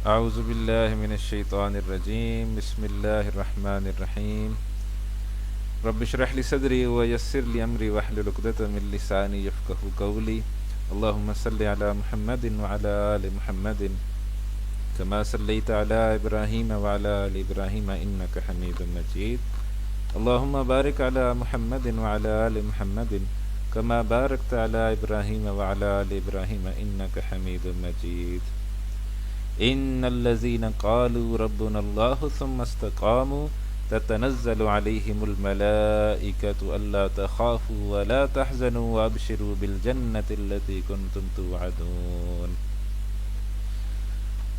اعوذ باللہ من الشیطان الرجیم، بسم اللہ الرحمن الرحیم۔ رب اشرح لی صدری ویسر لی امری واحلل عقدۃ من لسانی یفقہوا قولی۔ اللہم صلی علی محمد وعلی آل محمد کما صلیت علی ابراہیم وعلی آل ابراہیم انک حمید مجید۔ اللہم بارک علی محمد وعلی آل محمد کما بارکت علی ابراہیم وعلی آل ابراہیم انک حمید مجید۔ ان الذين قالوا ربنا الله ثم استقاموا تتنزل عليهم الملائكة الا تخافوا ولا تحزنوا وابشروا بالجنة التي كنتم توعدون۔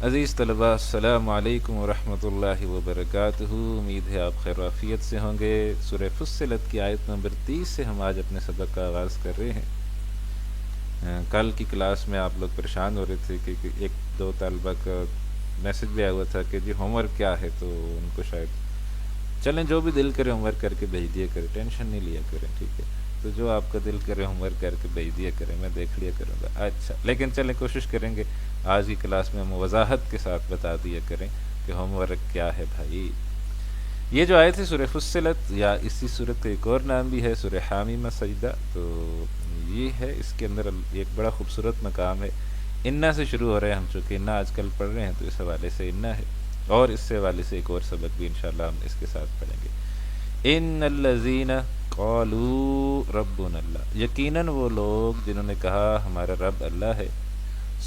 عزیز طلباء، السلام علیکم ورحمۃ اللہ وبرکاتہ۔ امید ہے آپ خیر و عافیت سے ہوں گے۔ سورہ فصلت کی آیت نمبر 30 سے ہم آج اپنے سبق کا آغاز کر رہے ہیں۔ کل کی کلاس میں آپ لوگ پریشان ہو رہے تھے کہ ایک دو طالبہ کا میسج بھی آیا ہوا تھا کہ جی ہوم ورک کیا ہے، تو ان کو شاید چلیں جو بھی دل کرے ہوم ورک کر کے بھیج دیا کریں، ٹینشن نہیں لیا کریں، ٹھیک ہے؟ تو جو آپ کا دل کرے ہوم ورک کر کے بھیج دیا کریں، میں دیکھ لیا کروں گا۔ اچھا، لیکن چلیں کوشش کریں گے آج کی کلاس میں ہم وضاحت کے ساتھ بتا دیا کریں کہ ہوم ورک کیا ہے بھائی۔ یہ جو آیت ہے سورہ فصلت، یا اسی صورت کا ایک اور نام بھی ہے سورہ حامیمہ سجدہ، تو یہ ہے، اس کے اندر ایک بڑا خوبصورت مقام ہے۔ انا سے شروع ہو رہے ہیں ہم، چونکہ انا آج کل پڑھ رہے ہیں تو اس حوالے سے انا ہے، اور اس سے حوالے سے ایک اور سبق بھی انشاءاللہ ہم اس کے ساتھ پڑھیں گے۔ ان الذین قالوا ربنا اللہ، یقیناً وہ لوگ جنہوں نے کہا ہمارا رب اللہ ہے،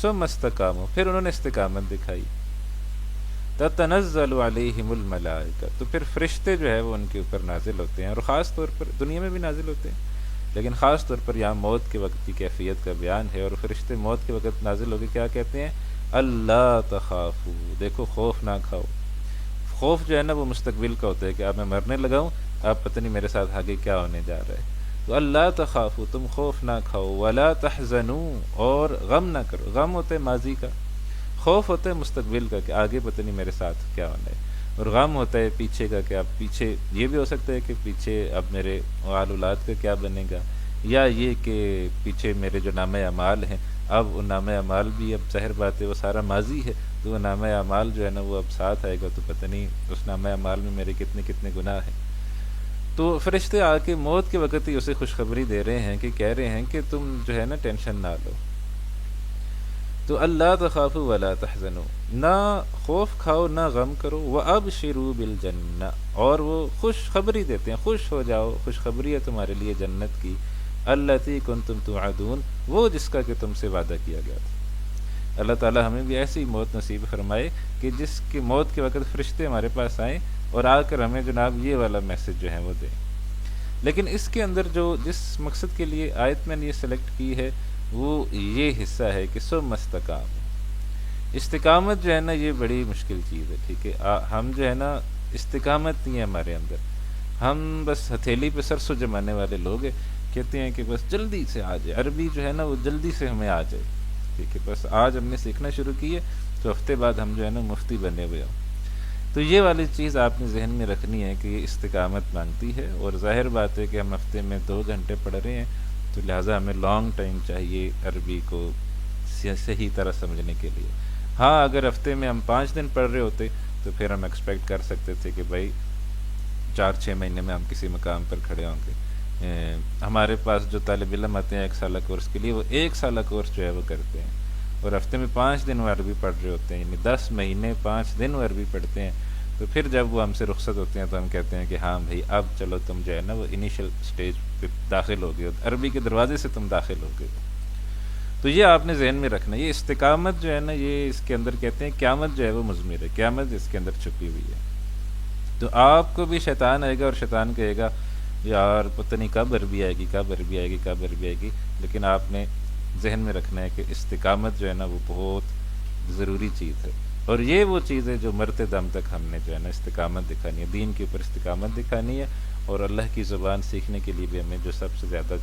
ثم استقاموا، پھر انہوں نے استقامت دکھائی، تتنزل علیہم الملائکہ، تو پھر فرشتے جو ہے وہ ان کے اوپر نازل ہوتے ہیں، اور خاص طور پر دنیا میں بھی نازل ہوتے ہیں، لیکن خاص طور پر یہاں موت کے وقت کی کیفیت کا بیان ہے۔ اور فرشتے موت کے وقت نازل ہو کے کیا کہتے ہیں؟ اللہ تخافو، دیکھو خوف نہ کھاؤ۔ خوف جو ہے نا وہ مستقبل کا ہوتا ہے کہ اب میں مرنے لگا ہوں، اب پتہ نہیں میرے ساتھ آگے کیا ہونے جا رہا ہے۔ تو اللہ تخافو، تم خوف نہ کھاؤ، ولا تحزنوا، اور غم نہ کرو۔ غم ہوتا ہے ماضی کا، خوف ہوتا ہے مستقبل کا کہ آگے پتہ نہیں میرے ساتھ کیا ہونا ہے، اور غم ہوتا ہے پیچھے کا کہ اب پیچھے یہ بھی ہو سکتا ہے کہ پیچھے اب میرے اولاد اولاد کا کیا بنے گا، یا یہ کہ پیچھے میرے جو نامہ اعمال ہیں، اب وہ نامہ اعمال بھی، اب ظاہر بات ہے وہ سارا ماضی ہے، تو وہ نامہ اعمال جو ہے نا وہ اب ساتھ آئے گا، تو پتہ نہیں اس نامہ اعمال میں میرے کتنے کتنے گناہ ہیں۔ تو فرشتے آ کے موت کے وقت ہی اسے خوشخبری دے رہے ہیں، کہ کہہ رہے ہیں کہ تم جو ہے نا ٹینشن نہ لو۔ تو اللہ تخافوا ولا تحزنوا، نہ خوف کھاؤ نہ غم کرو، وابشروا بالجنہ، اور وہ خوشخبری دیتے ہیں، خوش ہو جاؤ، خوشخبری ہے تمہارے لیے جنت کی، التی کنتم توعدون، وہ جس کا کہ تم سے وعدہ کیا گیا تھا۔ اللہ تعالی ہمیں بھی ایسی موت نصیب فرمائے کہ جس کی موت کے وقت فرشتے ہمارے پاس آئیں اور آ کر ہمیں جناب یہ والا میسج جو ہے وہ دیں۔ لیکن اس کے اندر جو جس مقصد کے لیے آیت میں نے یہ سلیکٹ کی ہے وہ یہ حصہ ہے کہ ثم استقاموا، استقامت جو ہے نا یہ بڑی مشکل چیز ہے، ٹھیک ہے؟ ہم جو ہے نا استقامت نہیں ہے ہمارے اندر، ہم بس ہتھیلی پہ سرسوں جمانے والے لوگ ہیں، کہتے ہیں کہ بس جلدی سے آ جائے، عربی جو ہے نا وہ جلدی سے ہمیں آ جائے، ٹھیک ہے؟ بس آج ہم نے سیکھنا شروع کی ہے تو ہفتے بعد ہم جو ہے نا مفتی بنے ہوئے ہوں۔ تو یہ والی چیز آپ نے ذہن میں رکھنی ہے کہ یہ استقامت مانگتی ہے، اور ظاہر بات ہے کہ ہم ہفتے میں 2 گھنٹے پڑھ رہے ہیں، تو لہٰذا ہمیں لانگ ٹائم چاہیے عربی کو صحیح طرح سمجھنے کے لیے۔ ہاں، اگر ہفتے میں ہم 5 دن پڑھ رہے ہوتے تو پھر ہم ایکسپیکٹ کر سکتے تھے کہ بھائی 4-6 مہینے میں ہم کسی مقام پر کھڑے ہوں گے۔ ہمارے پاس جو طالب علم آتے ہیں 1 سالہ کورس کے لیے، وہ 1 سالہ کورس جو ہے وہ کرتے ہیں، اور ہفتے میں 5 دن وہ عربی پڑھ رہے ہوتے ہیں، یعنی 10 مہینے 5 دن وہ عربی پڑھتے ہیں۔ تو پھر جب وہ ہم سے رخصت ہوتے ہیں تو ہم کہتے ہیں کہ ہاں بھائی اب چلو تم جو ہے نا وہ انیشل سٹیج پہ داخل ہو گئے ہو، عربی کے دروازے سے تم داخل ہو گئے ہو۔ تو یہ آپ نے ذہن میں رکھنا ہے، یہ استقامت جو ہے نا یہ اس کے اندر کہتے ہیں قیامت جو ہے وہ مضمر ہے، قیامت اس کے اندر چھپی ہوئی ہے۔ تو آپ کو بھی شیطان آئے گا اور شیطان کہے گا یار پتہ نہیں کب عربی آئے گی، کب عربی آئے گی، کب عربی آئے گی، لیکن آپ نے ذہن میں رکھنا ہے کہ استقامت جو ہے نا وہ بہت ضروری چیز ہے، اور یہ وہ چیز ہے جو مرتے دم تک ہم نے جو ہے نا استقامت دکھانی ہے، دین کے اوپر استقامت دکھانی ہے، اور اللہ کی زبان سیکھنے کے لیے بھی ہمیں جو سب سے زیادہ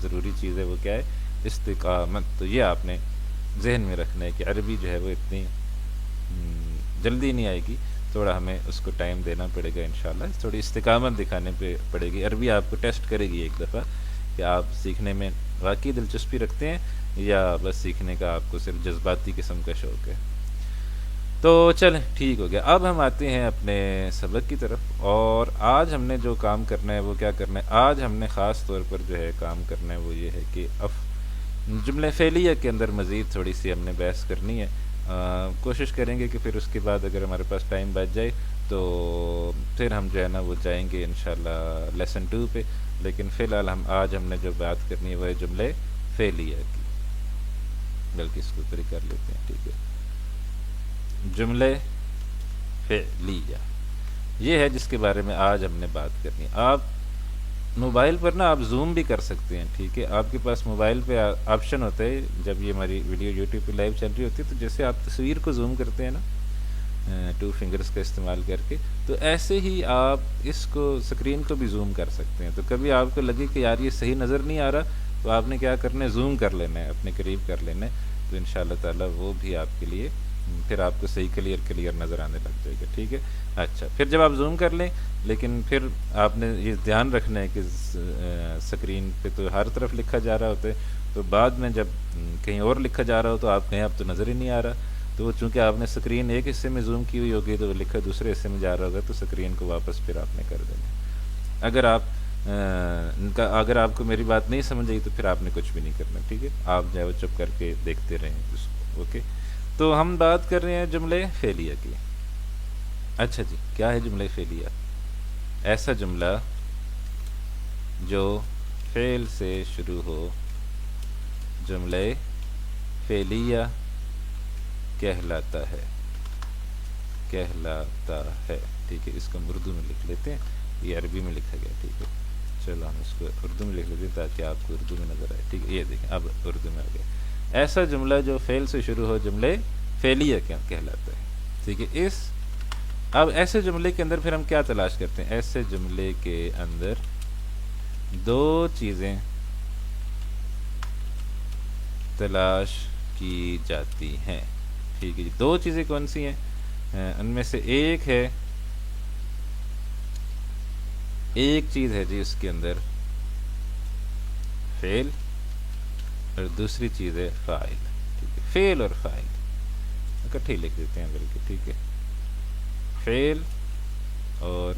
ضروری چیز ہے وہ کیا ہے؟ استقامت۔ تو یہ آپ نے ذہن میں رکھنا ہے کہ عربی جو ہے وہ اتنی جلدی نہیں آئے گی، تھوڑا ہمیں اس کو ٹائم دینا پڑے گا انشاءاللہ، تھوڑی استقامت دکھانے پہ پڑے گی۔ عربی آپ کو ٹیسٹ کرے گی ایک دفعہ کہ آپ سیکھنے میں واقعی دلچسپی رکھتے ہیں یا بس سیکھنے کا آپ کو صرف جذباتی قسم کا شوق ہے۔ تو چلیں ٹھیک ہو گیا، اب ہم آتے ہیں اپنے سبق کی طرف، اور آج ہم نے جو کام کرنا ہے وہ کیا کرنا ہے؟ آج ہم نے خاص طور پر جو ہے کام کرنا ہے وہ یہ ہے کہ جملہ فعلیہ کے اندر مزید تھوڑی سی ہم نے بحث کرنی ہے۔ کوشش کریں گے کہ پھر اس کے بعد اگر ہمارے پاس ٹائم بچ جائے تو پھر ہم جو ہے نا وہ جائیں گے انشاءاللہ لیسن 2 پہ، لیکن فی الحال آج ہم نے جو بات کرنی ہے وہ ہے جملہ فعلیہ کی، بلکہ اس کو اوپر ہی کر لیتے ہیں، ٹھیک ہے۔ جملہ فعلیہ یہ ہے جس کے بارے میں آج ہم نے بات کرنی ہے۔ آپ موبائل پر نا آپ زوم بھی کر سکتے ہیں، ٹھیک ہے، آپ کے پاس موبائل پہ آپشن ہوتا ہے جب یہ ہماری ویڈیو یوٹیوب پہ لائیو چل رہی ہوتی ہے، تو جیسے آپ تصویر کو زوم کرتے ہیں نا 2 فنگرز کا استعمال کر کے، تو ایسے ہی آپ اس کو اسکرین کو بھی زوم کر سکتے ہیں۔ تو کبھی آپ کو لگے کہ یار یہ صحیح نظر نہیں آ رہا، تو آپ نے کیا کرنا ہے، زوم کر لینا ہے، اپنے قریب کر لینا ہے، تو انشاءاللہ تعالیٰ وہ بھی آپ کے لیے پھر آپ کو صحیح کلیئر نظر آنے لگ جائے گا، ٹھیک ہے۔ اچھا، پھر جب آپ زوم کر لیں، لیکن پھر آپ نے یہ دھیان رکھنا ہے کہ سکرین پہ تو ہر طرف لکھا جا رہا ہوتا ہے، تو بعد میں جب کہیں اور لکھا جا رہا ہو تو آپ کہیں اب تو نظر ہی نہیں آ رہا، تو وہ چونکہ آپ نے سکرین ایک حصے میں زوم کی ہوئی ہوگی تو وہ لکھا دوسرے حصے میں جا رہا ہوگا، تو سکرین کو واپس پھر آپ نے کر دینا۔ اگر آپ کو میری بات نہیں سمجھ آئی تو پھر آپ نے کچھ بھی نہیں کرنا، ٹھیک ہے، آپ جو ہے وہ چپ کر کے دیکھتے رہیں اس کو، اوکے۔ تو ہم بات کر رہے ہیں جملہ فعلیہ کی۔ اچھا جی، کیا ہے جملہ فعلیہ؟ ایسا جملہ جو فعل سے شروع ہو جملہ فعلیہ کہلاتا ہے، ٹھیک ہے۔ اس کو ہم اردو میں لکھ لیتے ہیں، یہ عربی میں لکھا گیا، ٹھیک ہے، چلو ہم اس کو اردو میں لکھ لیتے ہیں تاکہ آپ کو اردو میں نظر آئے، ٹھیک ہے۔ یہ دیکھیں اب اردو میں آ گیا، ایسا جملہ جو فعل سے شروع ہو جملہ فعلیہ کہلاتا ہے، ٹھیک ہے۔ اب ایسے جملے کے اندر پھر ہم کیا تلاش کرتے ہیں؟ ایسے جملے کے اندر دو چیزیں تلاش کی جاتی ہیں، ٹھیک ہے جی۔ دو چیزیں کون سی ہیں؟ ان میں سے ایک چیز ہے جی اس کے اندر فعل، اور دوسری چیز ہے فاعل، ٹھیک ہے۔ فعل اور فاعل اکٹھے لکھ دیتے ہیں بلکہ، ٹھیک ہے، فعل اور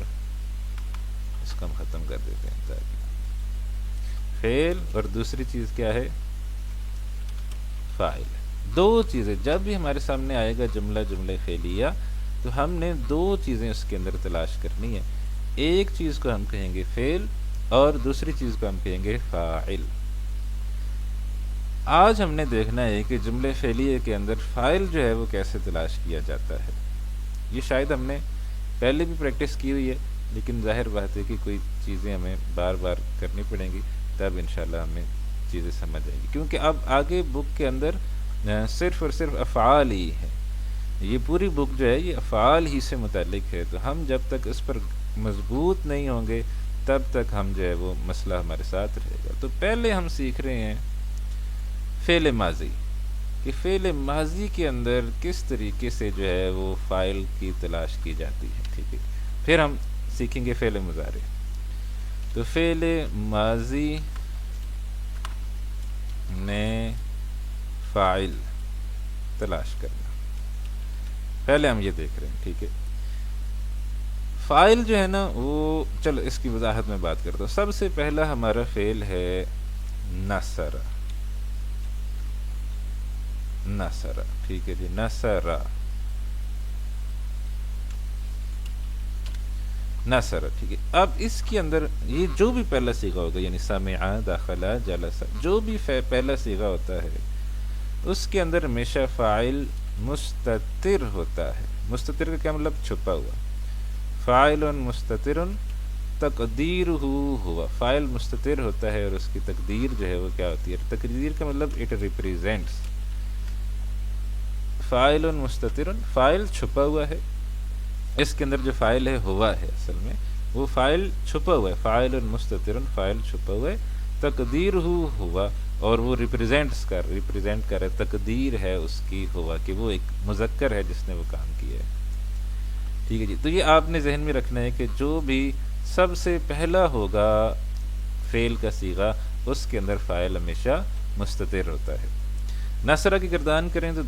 اس کو ہم ختم کر دیتے ہیں تاکہ فعل اور دوسری چیز کیا ہے؟ فاعل۔ دو چیزیں جب بھی ہمارے سامنے آئے گا جملہ فعلیہ، تو ہم نے دو چیزیں اس کے اندر تلاش کرنی ہے، ایک چیز کو ہم کہیں گے فعل اور دوسری چیز کو ہم کہیں گے فاعل۔ آج ہم نے دیکھنا ہے کہ جملہ فعلیہ کے اندر فاعل جو ہے وہ کیسے تلاش کیا جاتا ہے۔ یہ شاید ہم نے پہلے بھی پریکٹس کی ہوئی ہے، لیکن ظاہر بات ہے کہ کوئی چیزیں ہمیں بار بار کرنی پڑیں گی، تب انشاءاللہ ہمیں چیزیں سمجھ آئیں گی، کیونکہ اب آگے بک کے اندر صرف اور صرف افعال ہی ہے، یہ پوری بک جو ہے یہ افعال ہی سے متعلق ہے، تو ہم جب تک اس پر مضبوط نہیں ہوں گے تب تک ہم جو ہے وہ مسئلہ ہمارے ساتھ رہے گا۔ تو پہلے ہم سیکھ رہے ہیں فعل ماضی، کہ فعل ماضی کے اندر کس طریقے سے جو ہے وہ فاعل کی تلاش کی جاتی ہے، ٹھیک ہے۔ پھر ہم سیکھیں گے فعل مضارع، تو فعل ماضی میں فاعل تلاش کرنا، پہلے ہم یہ دیکھ رہے ہیں، ٹھیک ہے۔ فاعل جو ہے نا وہ، چلو اس کی وضاحت میں بات کرتا ہوں۔ سب سے پہلا ہمارا فعل ہے نصر، ٹھیک ہے جی، نصر، ٹھیک ہے۔ اب اس کے اندر یہ جو بھی پہلا صیغہ ہوگا، یعنی سمع، دخل، جلس، جو بھی پہلا صیغہ ہوتا ہے اس کے اندر ہمیشہ فاعل مستتر ہوتا ہے۔ مستتر کا کیا مطلب؟ چھپا ہوا۔ فاعل مستتر تقدیرہ ہوا، فاعل مستتر ہوتا ہے اور اس کی تقدیر جو ہے وہ کیا ہوتی ہے؟ تقدیر کا مطلب اٹ ریپریزینٹس، فاعل مستتر، فاعل چھپا ہوا ہے، اس کے اندر جو فاعل ہے ہوا ہے، اصل میں وہ فاعل چھپا ہوا ہے، فاعل مستتر، فاعل چھپا ہوا ہے، تقدیرہ ہوا، اور وہ ریپریزینٹ کر رہا ہے، تقدیر ہے اس کی ہوا، کہ وہ ایک مذکر ہے جس نے وہ کام کیا ہے، ٹھیک ہے جی۔ تو یہ آپ نے ذہن میں رکھنا ہے کہ جو بھی سب سے پہلا ہوگا فعل کا صیغہ اس کے اندر فاعل ہمیشہ مستتر ہوتا ہے۔ نصرہ کی گردان کریں تو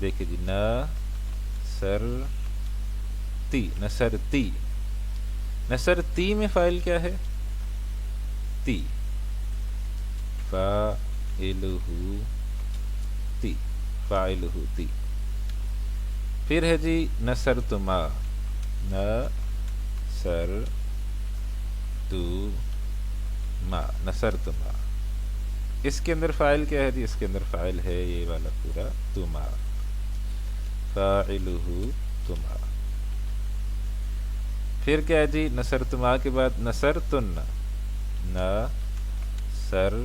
دیکھیں جی، سر تی، نصرتی. نصرتی میں فاعل کیا ہے؟ تی، فاعلہ تی، فاعلہ تی. پھر ہے جی نصرتما، نصرتما، نصرتما. اس کے اندر فاعل کیا ہے جی؟ اس کے اندر فاعل ہے یہ والا پورا تما، فاعلہ تما. پھر کیا ہے جی؟ نصرتما کے بعد نصرتن، نصرتن،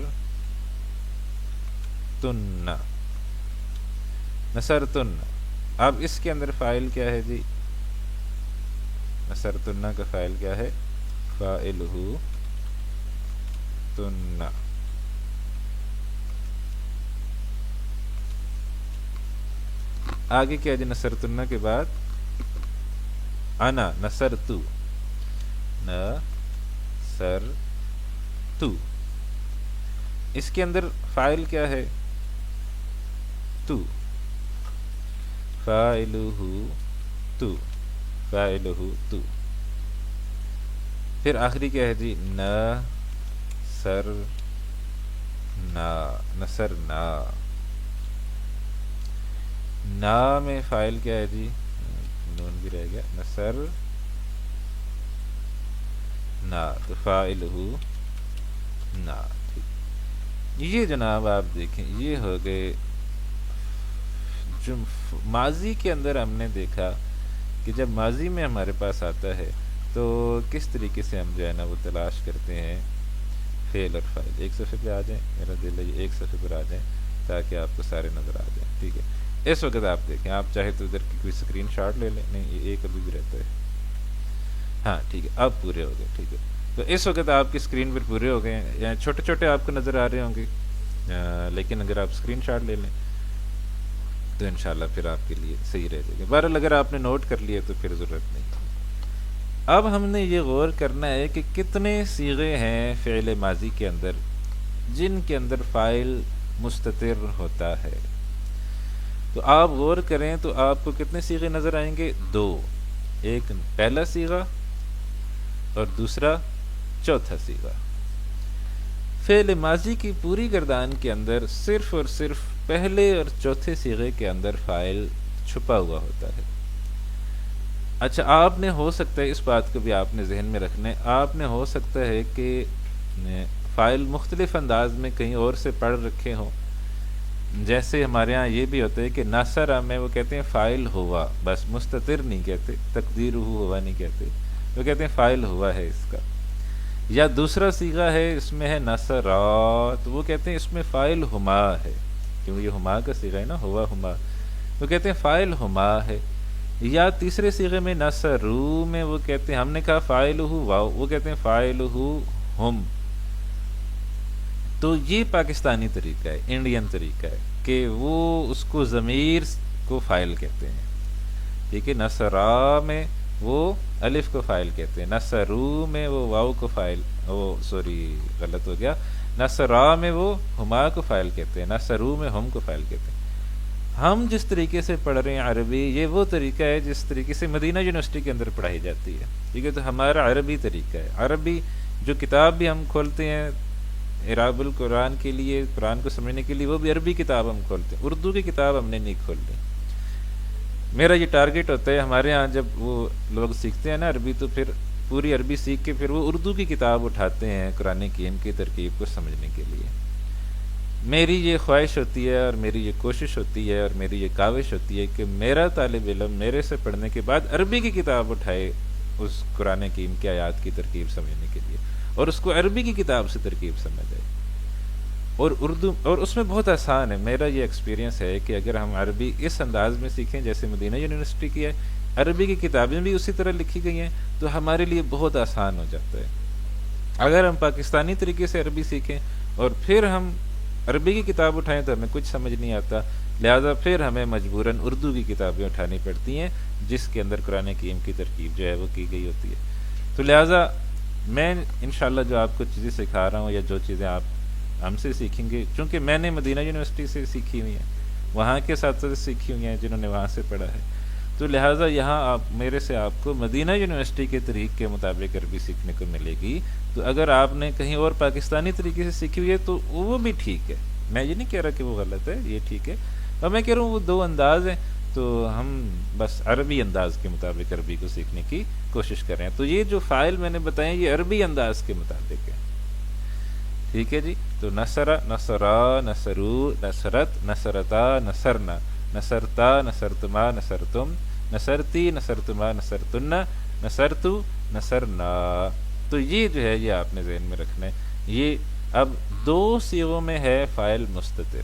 نصرتن. اب اس کے اندر فاعل کیا ہے جی؟ نصرتن کا فاعل کیا ہے؟ فاعلہ تن. آگے کیا جی؟ نصرتن کے بعد انا، نصرتو، نصرتو. اس کے اندر فاعل کیا ہے؟ تو، فاعلہ تو، فاعلہ تو. پھر آخری کیا ہے جی؟ نصرنا، نصرنا. نا میں فاعل کیا ہے جی؟ نون بھی رہ گیا، نصر نا، تو فاعلہ نا. یہ جناب آپ دیکھیں، یہ ہو گئے جو ماضی کے اندر ہم نے دیکھا کہ جب ماضی میں ہمارے پاس آتا ہے تو کس طریقے سے ہم جو ہے نا وہ تلاش کرتے ہیں فعل اور فاعل. ایک صفحے پہ آ جائیں، میرا دل ہے یہ ایک صفحے پر آ جائیں تاکہ آپ کو سارے نظر آ جائیں. ٹھیک ہے، اس وقت آپ دیکھیں، آپ چاہے تو ادھر کی کوئی اسکرین شاٹ لے لیں. نہیں، یہ ایک ابھی بھی رہتا ہے. ہاں ٹھیک ہے، اب پورے ہو گئے. ٹھیک ہے، تو اس وقت آپ کی اسکرین پر پورے ہو گئے ہیں، یعنی چھوٹے چھوٹے آپ کو نظر آ رہے ہوں گے، لیکن اگر آپ اسکرین شاٹ لے لیں تو انشاءاللہ پھر آپ کے لیے صحیح رہ جائے گا. بہرحال اگر آپ نے نوٹ کر لیا تو پھر ضرورت نہیں. اب ہم نے یہ غور کرنا ہے کہ کتنے صیغے ہیں فعل ماضی کے اندر جن کے اندر فاعل مستتر ہوتا ہے. تو آپ غور کریں تو آپ کو کتنے صیغے نظر آئیں گے؟ 2. ایک پہلا صیغہ اور دوسرا چوتھا صیغہ. فعل ماضی کی پوری گردان کے اندر صرف اور صرف پہلے اور چوتھے صیغے کے اندر فاعل چھپا ہوا ہوتا ہے. اچھا، آپ نے ہو سکتا ہے اس بات کو بھی آپ نے ذہن میں رکھنا ہے، آپ نے ہو سکتا ہے کہ فاعل مختلف انداز میں کہیں اور سے پڑھ رکھے ہوں. جیسے ہمارے ہاں یہ بھی ہوتا ہے کہ ناصرہ میں وہ کہتے ہیں فاعل ہوا، بس مستتر نہیں کہتے، تقدیر ہوا نہیں کہتے، وہ کہتے ہیں فاعل ہوا ہے اس کا. یا دوسرا صیغہ ہے، اس میں ہے نصرا، تو وہ کہتے ہیں اس میں فاعل ہما ہے، کیونکہ یہ ہما کا صیغہ ہے نا، ہوا ہما، وہ کہتے ہیں فاعل ہما ہے. یا تیسرے صیغے میں نصرو میں وہ کہتے ہیں، ہم نے کہا فاعلہ واو، وہ کہتے ہیں فاعلہ ہم. تو یہ پاکستانی طریقہ ہے، انڈین طریقہ ہے کہ وہ اس کو ضمیر کو فاعل کہتے ہیں. ٹھیک ہے، نصرا میں وہ الف کو فاعل کہتے ہیں، نصرو میں وہ واو کو فاعل، غلط ہو گیا، نصرا میں وہ ہما کو فاعل کہتے ہیں، نصرو میں ہم کو فاعل کہتے ہیں. ہم جس طریقے سے پڑھ رہے ہیں عربی، یہ وہ طریقہ ہے جس طریقے سے مدینہ یونیورسٹی کے اندر پڑھائی جاتی ہے. ٹھیک ہے، تو ہمارا عربی طریقہ ہے. عربی جو کتاب بھی ہم کھولتے ہیں اعراب القرآن کے لیے، قرآن کو سمجھنے کے لیے، وہ بھی عربی کتاب ہم کھولتے ہیں، اردو کی کتاب ہم نے نہیں کھولتے. میرا یہ ٹارگٹ ہوتا ہے، ہمارے ہاں جب وہ لوگ سیکھتے ہیں نا عربی تو پھر پوری عربی سیکھ کے پھر وہ اردو کی کتاب اٹھاتے ہیں قرآن کریم کی ترکیب کو سمجھنے کے لیے. میری یہ خواہش ہوتی ہے اور میری یہ کوشش ہوتی ہے اور میری یہ کاوش ہوتی ہے کہ میرا طالب علم میرے سے پڑھنے کے بعد عربی کی کتاب اٹھائے اس قرآن کریم کی آیات کی ترکیب سمجھنے کے لیے، اور اس کو عربی کی کتاب سے ترکیب سمجھ آئے. اور اردو، اور اس میں بہت آسان ہے. میرا یہ ایکسپیرینس ہے کہ اگر ہم عربی اس انداز میں سیکھیں جیسے مدینہ یونیورسٹی کی ہے، عربی کی کتابیں بھی اسی طرح لکھی گئی ہیں، تو ہمارے لیے بہت آسان ہو جاتا ہے. اگر ہم پاکستانی طریقے سے عربی سیکھیں اور پھر ہم عربی کی کتاب اٹھائیں تو ہمیں کچھ سمجھ نہیں آتا، لہٰذا پھر ہمیں مجبوراً اردو کی کتابیں اٹھانی پڑتی ہیں جس کے اندر قرآن کریم کی ترکیب جو ہے وہ کی گئی ہوتی ہے. تو لہٰذا میں انشاءاللہ جو آپ کو چیزیں سکھا رہا ہوں یا جو چیزیں آپ ہم سے سیکھیں گے، چونکہ میں نے مدینہ یونیورسٹی سے سیکھی ہوئی ہیں، وہاں کے ساتھ سیکھی ہوئی ہیں جنہوں نے وہاں سے پڑھا ہے. تو لہٰذا یہاں میرے سے آپ کو مدینہ یونیورسٹی کے طریق کے مطابق عربی سیکھنے کو ملے گی. تو اگر آپ نے کہیں اور پاکستانی طریقے سے سیکھی ہوئی ہے تو وہ بھی ٹھیک ہے، میں یہ نہیں کہہ رہا کہ وہ غلط ہے، یہ ٹھیک ہے. اور میں کہہ رہا ہوں وہ دو انداز ہیں، تو ہم بس عربی انداز کے مطابق عربی کو سیکھنے کی کوشش کر رہے ہیں. تو یہ جو فائل میں نے بتائے یہ عربی انداز کے مطابق ہے. ٹھیک ہے جی. تو نصرہ، نصرا، نصرو، نصرت، نصرتا، نصرنا، نصرتا، نصرتما، نصرتم، نصرتی، نصرتما، نصرتن، نصرتو، نصرنا. تو یہ جو ہے یہ آپ نے ذہن میں رکھنا ہے. یہ اب دو صیغوں میں ہے فاعل مستتر،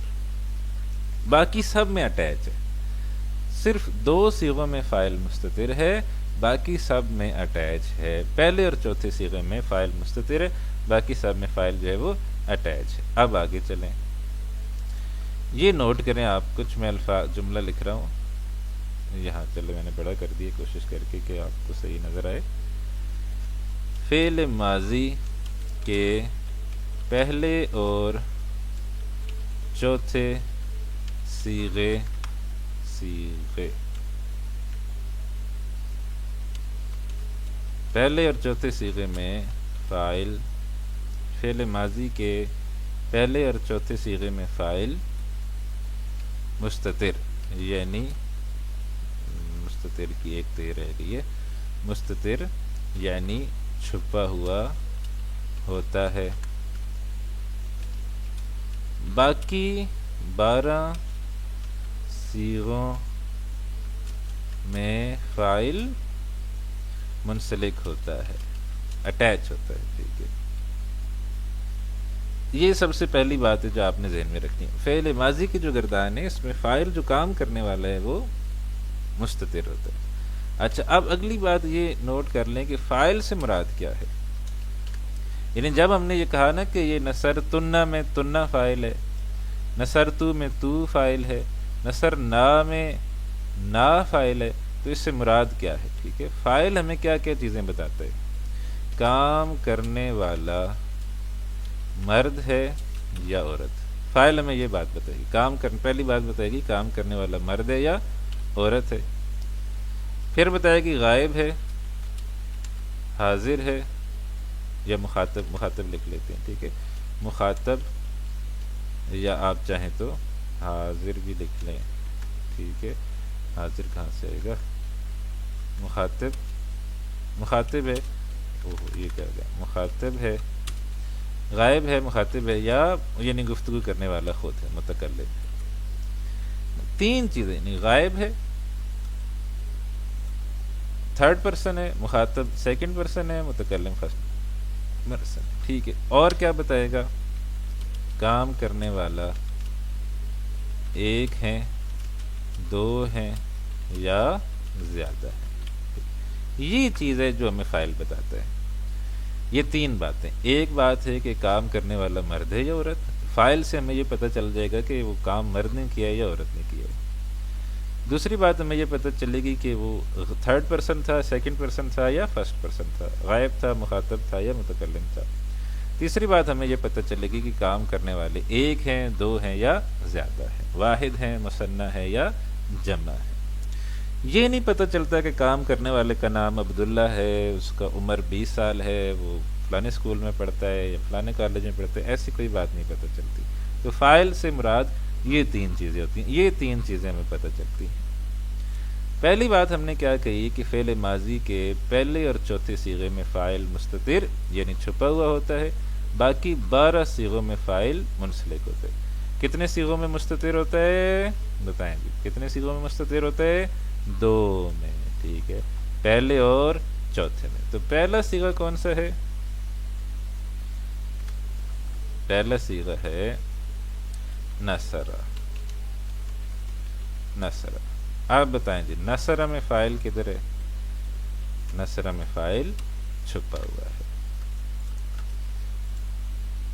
باقی سب میں اٹیچ ہے. صرف دو صیغوں میں فاعل مستتر ہے، باقی سب میں اٹیچ ہے. پہلے اور چوتھے صیغے میں فاعل مستتر ہے، باقی سب میں فاعل جو ہے وہ اٹیچ ہے. اب آگے چلیں، یہ نوٹ کریں آپ، کچھ میں جملہ لکھ رہا ہوں یہاں. چلو میں نے بڑا کر دیا کوشش کر کے کہ آپ کو صحیح نظر آئے. فعل ماضی کے پہلے اور چوتھے صیغے پہلے اور چوتھے صیغے میں فاعل، فعل ماضی کے پہلے اور چوتھے صیغے میں فاعل مستتر، یعنی مستتر کی ایک تے رہ گئی ہے، مستتر یعنی چھپا ہوا ہوتا ہے. باقی 12 صیغوں میں فاعل منسلک ہوتا ہے، اٹیچ ہوتا ہے. ٹھیک ہے، یہ سب سے پہلی بات ہے جو آپ نے ذہن میں رکھنی ہے. فعل ماضی کی جو گردان ہے اس میں فاعل جو کام کرنے والا ہے وہ مستتر ہوتا ہے. اچھا، اب اگلی بات یہ نوٹ کر لیں کہ فاعل سے مراد کیا ہے. یعنی جب ہم نے یہ کہا نا کہ یہ نصرتنا میں تنہ فاعل ہے، نصرتو میں تو فاعل ہے، نصرنا میں نا فاعل ہے، تو اس سے مراد کیا ہے. ٹھیک ہے، فاعل ہمیں کیا کیا چیزیں بتاتا ہے. کام کرنے والا مرد ہے یا عورت. فاعل ہمیں یہ بات بتائے گی، پہلی بات بتائے گی کام کرنے والا مرد ہے یا عورت ہے. پھر بتائے گی غائب ہے، حاضر ہے یا مخاطب لکھ لیتے ہیں. ٹھیک ہے، مخاطب، یا آپ چاہیں تو حاضر بھی لکھ لیں. ٹھیک ہے، حاضر کہاں سے آئے گا، مخاطب ہے، یہ کیا گیا، مخاطب ہے، غائب ہے، مخاطب ہے، یا یعنی گفتگو کرنے والا خود ہے، متکلم ہے. تین چیزیں، یعنی غائب ہے، تھرڈ پرسن ہے، مخاطب سیکنڈ پرسن ہے، متکلم فرسٹ پرسن. ٹھیک ہے، اور کیا بتائے گا، کام کرنے والا ایک ہیں، دو ہیں یا زیادہ ہے. یہ چیز ہے جو ہمیں فاعل بتاتا ہے. یہ تین باتیں. ایک بات ہے کہ کام کرنے والا مرد ہے یا عورت. فاعل سے ہمیں یہ پتہ چل جائے گا کہ وہ کام مرد نے کیا ہے یا عورت نے کیا ہے. دوسری بات ہمیں یہ پتہ چلے گی کہ وہ تھرڈ پرسن تھا، سیکنڈ پرسن تھا یا فرسٹ پرسن تھا، غائب تھا، مخاطب تھا یا متکلم تھا. تیسری بات ہمیں یہ پتہ چلے گی کہ کام کرنے والے ایک ہیں، دو ہیں یا زیادہ ہیں، واحد ہیں، مثنیٰ ہے یا جمع ہے. یہ نہیں پتہ چلتا کہ کام کرنے والے کا نام عبداللہ ہے، اس کا عمر 20 سال ہے، وہ فلانے اسکول میں پڑھتا ہے یا فلانے کالج میں پڑھتا ہے، ایسی کوئی بات نہیں پتہ چلتی. تو فاعل سے مراد یہ تین چیزیں ہوتی ہیں. یہ تین چیزیں ہمیں پتہ چلتی ہیں. پہلی بات ہم نے کیا کہی کہ فعل ماضی کے پہلے اور چوتھے صیغے میں فاعل مستتر یعنی چھپا ہوا ہوتا ہے، باقی 12 صیغوں میں فاعل منسلک ہوتا ہے. کتنے صیغوں میں مستتر ہوتا ہے بتائیں جی، کتنے صیغوں میں مستتر ہوتا ہے؟ 2 میں. ٹھیک ہے، پہلے اور چوتھے میں. تو پہلا صیغہ کون سا ہے؟ پہلا صیغہ ہے نصرہ. نصرہ. آپ بتائیں جی، نصرہ میں فاعل کدھر ہے؟ نصرہ میں فاعل چھپا ہوا ہے.